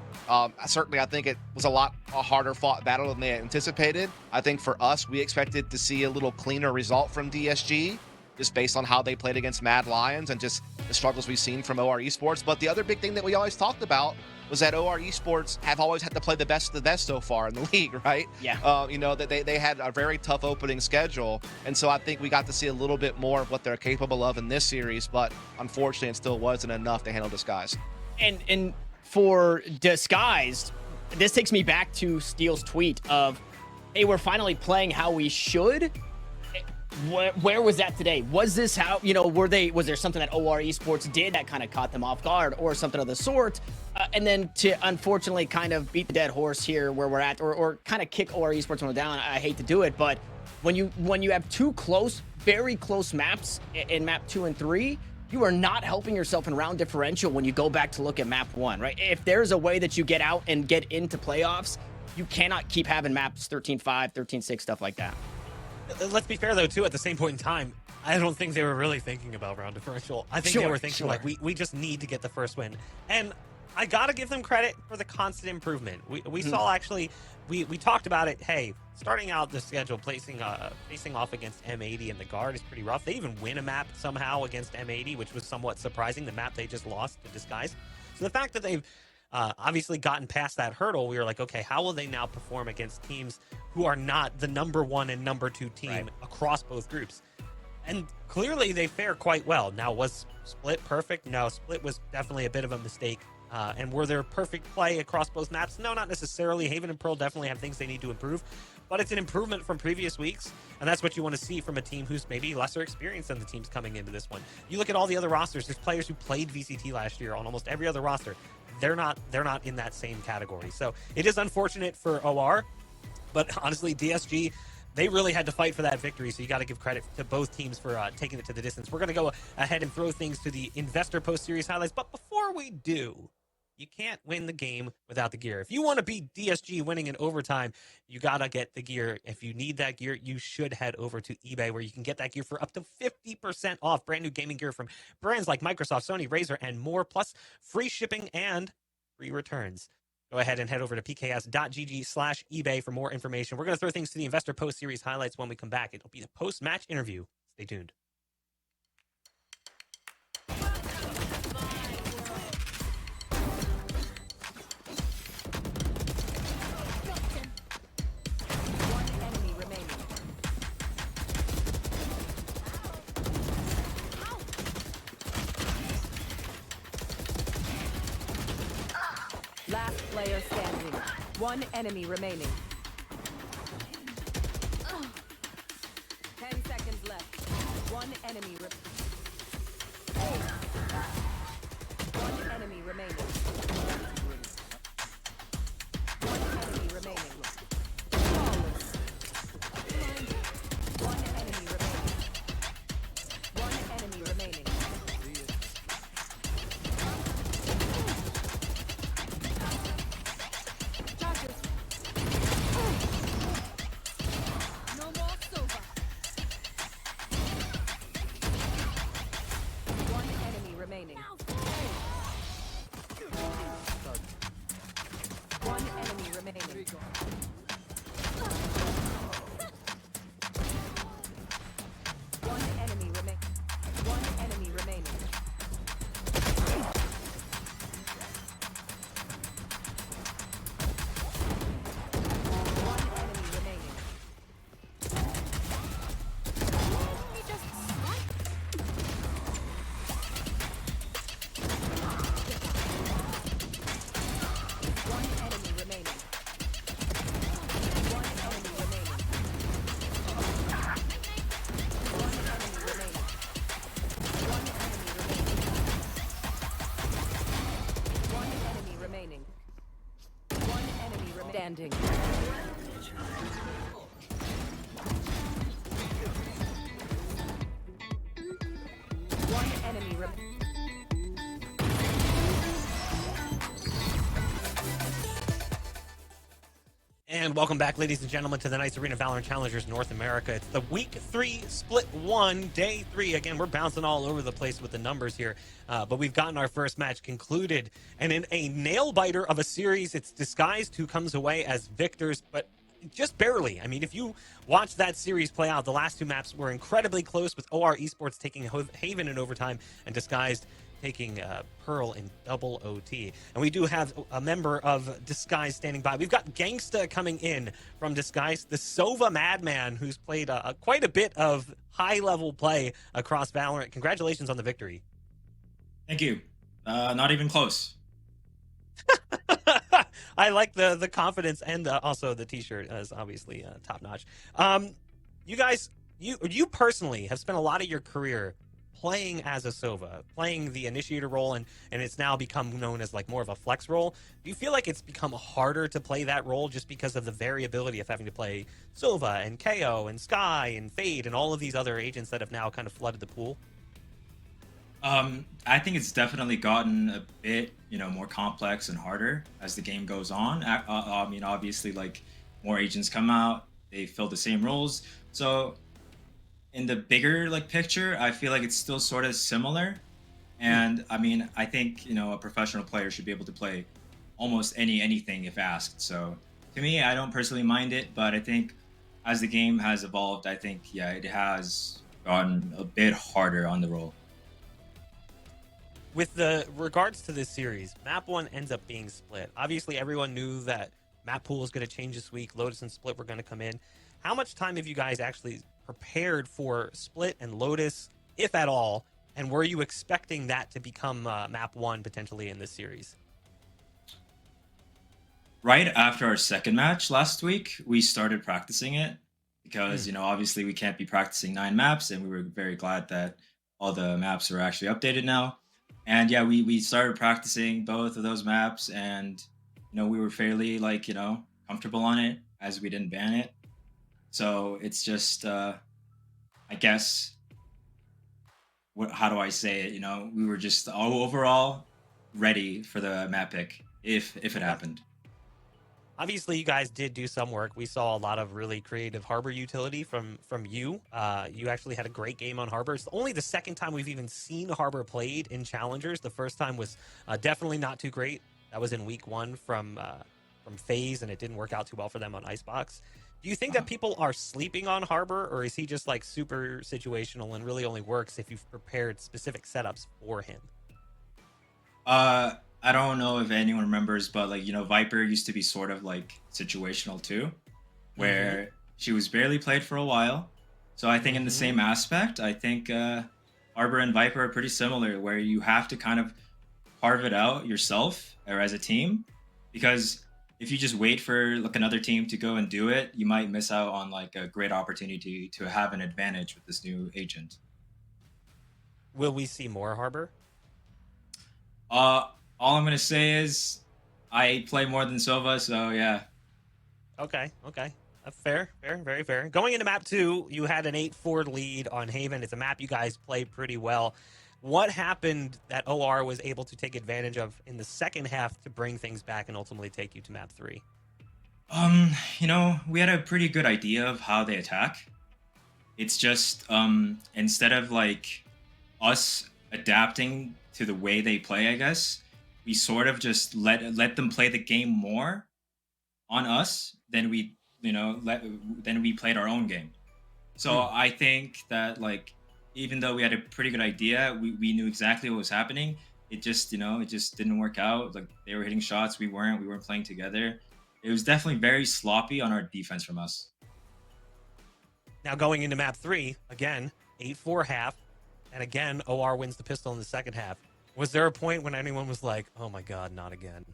Certainly, I think it was a harder fought battle than they anticipated. I think for us, we expected to see a little cleaner result from DSG, just based on how they played against Mad Lions and just the struggles we've seen from OR Esports. But the other big thing that we always talked about was that OR Esports have always had to play the best of the best so far in the league, right? Yeah. That they had a very tough opening schedule. And so I think we got to see a little bit more of what they're capable of in this series, but unfortunately it still wasn't enough to handle Disguised. And for Disguised, this takes me back to Steele's tweet of, hey, we're finally playing how we should. Where was that today? Was this how, was there something that OR Esports did that kind of caught them off guard, or something of the sort? And then to unfortunately kind of beat the dead horse here where we're at, or kind of kick OR Esports one down. I hate to do it, but when you have two very close maps in map 2 and 3, you are not helping yourself in round differential when you go back to look at map 1, right? If there's a way that you get out and get into playoffs, you cannot keep having maps 13-5, 13-6, stuff like that. Let's be fair, though, too, at the same point in time, I don't think they were really thinking about round differential. I think they were thinking, like, we just need to get the first win. And I got to give them credit for the constant improvement. We saw, actually, we talked about it. Hey, starting out the schedule, facing off against M80 and the guard is pretty rough. They even win a map somehow against M80, which was somewhat surprising, the map they just lost to Disguise. So the fact that they've obviously gotten past that hurdle, we were like, okay, how will they now perform against teams who are not the number 1 and number 2 team across both groups? And clearly they fare quite well. Now, was Split perfect? No, Split was definitely a bit of a mistake. And were there perfect play across both maps? No, not necessarily. Haven and Pearl definitely have things they need to improve, but it's an improvement from previous weeks, and that's what you want to see from a team who's maybe lesser experienced than the teams coming into this one. You look at all the other rosters, there's players who played VCT last year on almost every other roster. They're not in that same category. So it is unfortunate for OR, but honestly, DSG, they really had to fight for that victory, so you got to give credit to both teams for taking it to the distance. We're going to go ahead and throw things to the Investor Post Series highlights, but before we do, you can't win the game without the gear. If you want to beat DSG winning in overtime, you got to get the gear. If you need that gear, you should head over to eBay, where you can get that gear for up to 50% off. Brand new gaming gear from brands like Microsoft, Sony, Razer, and more, plus free shipping and free returns. Go ahead and head over to pks.gg/eBay for more information. We're going to throw things to the Investor Post Series highlights when we come back. It'll be the post-match interview. Stay tuned. Last player standing. One enemy remaining. 10 seconds left. One enemy. remaining. One enemy standing. One enemy And welcome back, ladies and gentlemen, to the Knights Arena Valorant Challengers North America. It's the Week 3 Split 1, Day 3. Again, we're bouncing all over the place with the numbers here, but we've gotten our first match concluded. And in a nail-biter of a series, it's Disguised who comes away as victors, but just barely. I mean, if you watch that series play out, the last two maps were incredibly close, with OR Esports taking Haven in overtime and Disguised taking Pearl in double OT. And we do have a member of Disguise standing by. We've got Gangsta coming in from Disguise, the Sova Madman, who's played quite a bit of high-level play across Valorant. Congratulations on the victory. Thank you. Not even close. I like the confidence, and also the t-shirt is obviously top-notch. You guys, you personally have spent a lot of your career playing as a Sova, playing the initiator role, and it's now become known as like more of a flex role. Do you feel like it's become harder to play that role just because of the variability of having to play Sova and KO and Sky and Fade and all of these other agents that have now kind of flooded the pool? I think it's definitely gotten a bit, more complex and harder as the game goes on. I mean, obviously, like, more agents come out, they fill the same roles. So in the bigger picture, I feel like it's still sort of similar. And I mean, I think, a professional player should be able to play almost anything if asked. So to me, I don't personally mind it, but I think as the game has evolved, I think, yeah, it has gotten a bit harder on the role. With the regards to this series, map 1 ends up being split. Obviously, everyone knew that map pool is going to change this week. Lotus and Split were going to come in. How much time have you guys actually prepared for Split and Lotus, if at all? And were you expecting that to become map 1 potentially in this series? Right after our second match last week, we started practicing it because, obviously we can't be practicing 9 maps, and we were very glad that all the maps are actually updated now. And yeah, we started practicing both of those maps, and we were fairly comfortable on it as we didn't ban it. So it's just I guess how do I say it? We were just overall ready for the map pick if it happened. Obviously, you guys did do some work. We saw a lot of really creative Harbor utility from you. You actually had a great game on Harbor. It's only the second time we've even seen Harbor played in Challengers. The first time was definitely not too great. That was in week 1 from FaZe, and it didn't work out too well for them on Icebox. Do you think that people are sleeping on Harbor, or is he just super situational and really only works if you've prepared specific setups for him? I don't know if anyone remembers, but Viper used to be sort of situational too, where she was barely played for a while. So I think in the same aspect, I think Harbor and Viper are pretty similar, where you have to kind of carve it out yourself or as a team, because if you just wait for another team to go and do it, you might miss out on a great opportunity to have an advantage with this new agent. Will we see more Harbor? All I'm gonna say is I play more than Sova, so yeah. Okay. Fair, very fair. Going into map 2, you had an 8-4 lead on Haven. It's a map you guys play pretty well. What happened that OR was able to take advantage of in the second half to bring things back and ultimately take you to map 3? We had a pretty good idea of how they attack. It's just instead of us adapting to the way they play, I guess, we sort of just let them play the game more on us than we played our own game. So I think that even though we had a pretty good idea, we knew exactly what was happening. It just didn't work out. They were hitting shots, we weren't playing together. It was definitely very sloppy on our defense from us. Now going into map 3, again, 8-4 half, and again, OR wins the pistol in the second half. Was there a point when anyone was like, oh my God, not again?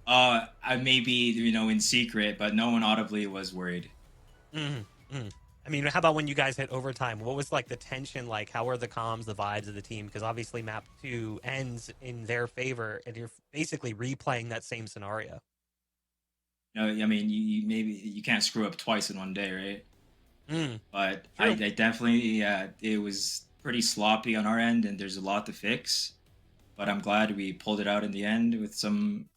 I maybe, in secret, but no one audibly was worried. I mean, how about when you guys hit overtime? What was like the tension like? How were the comms, the vibes of the team? Because obviously map 2 ends in their favor, and you're basically replaying that same scenario. No, I mean, you maybe you can't screw up twice in one day, right? But True. I definitely, yeah, it was pretty sloppy on our end, and there's a lot to fix. But I'm glad we pulled it out in the end with some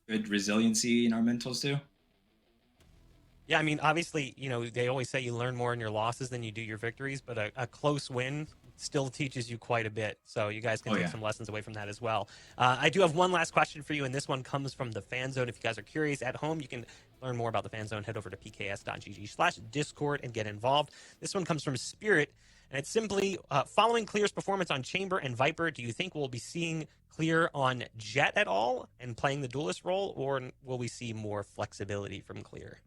good resiliency in our mentals too. Yeah, I mean, obviously, you know, they always say you learn more in your losses than you do your victories, but a close win still teaches you quite a bit. So you guys can Oh, take yeah. some lessons away from that as well. I do have one last question for you, and this one comes from the Fan Zone. If you guys are curious at home, you can learn more about the Fan Zone. Head over to pks.gg/discord and get involved. This one comes from Spirit, and it's simply, following Clear's performance on Chamber and Viper, do you think we'll be seeing Clear on Jet at all and playing the duelist role, or will we see more flexibility from Clear?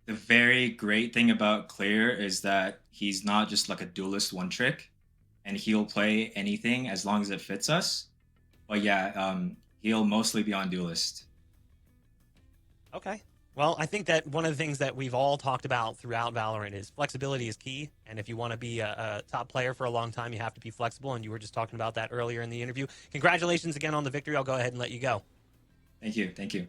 The very great thing about Clear is that he's not just like a duelist one trick, and he'll play anything as long as it fits us. But yeah, he'll mostly be on duelist. Okay. Well, I think that one of the things that we've all talked about throughout Valorant is flexibility is key. And if you want to be a top player for a long time, you have to be flexible. And you were just talking about that earlier in the interview. Congratulations again on the victory. I'll go ahead and let you go. Thank you. Thank you.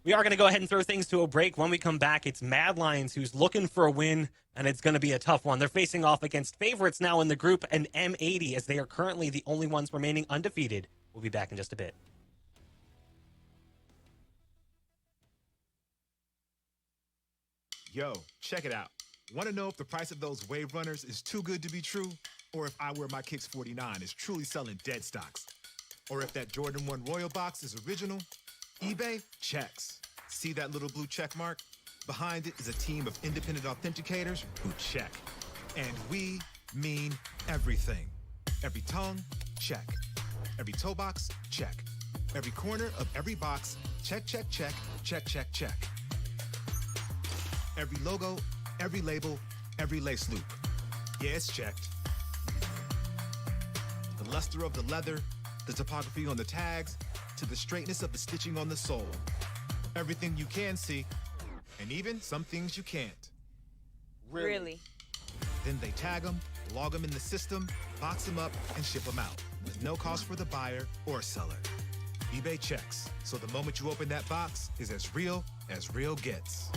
We are going to go ahead and throw things to a break. When we come back, it's Mad Lions who's looking for a win, and it's going to be a tough one. They're facing off against favorites now in the group and M80, as they are currently the only ones remaining undefeated. We'll be back in just a bit. Yo, check it out. Want to know if the price of those Wave Runners is too good to be true? Or if I Wear My Kicks 49 is truly selling dead stocks? Or if that Jordan 1 Royal Box is original? eBay checks. See that little blue check mark? Behind it is a team of independent authenticators who check. And we mean everything. Every tongue, check. Every toe box, check. Every corner of every box, check, check, check, check, check, check. Every logo, every label, every lace loop. Yeah, it's checked. The luster of the leather, the topography on the tags, to the straightness of the stitching on the sole. Everything you can see, and even some things you can't. Really? Then they tag them, log them in the system, box them up, and ship them out, with no cost for the buyer or seller. eBay checks, so the moment you open that box is as real gets.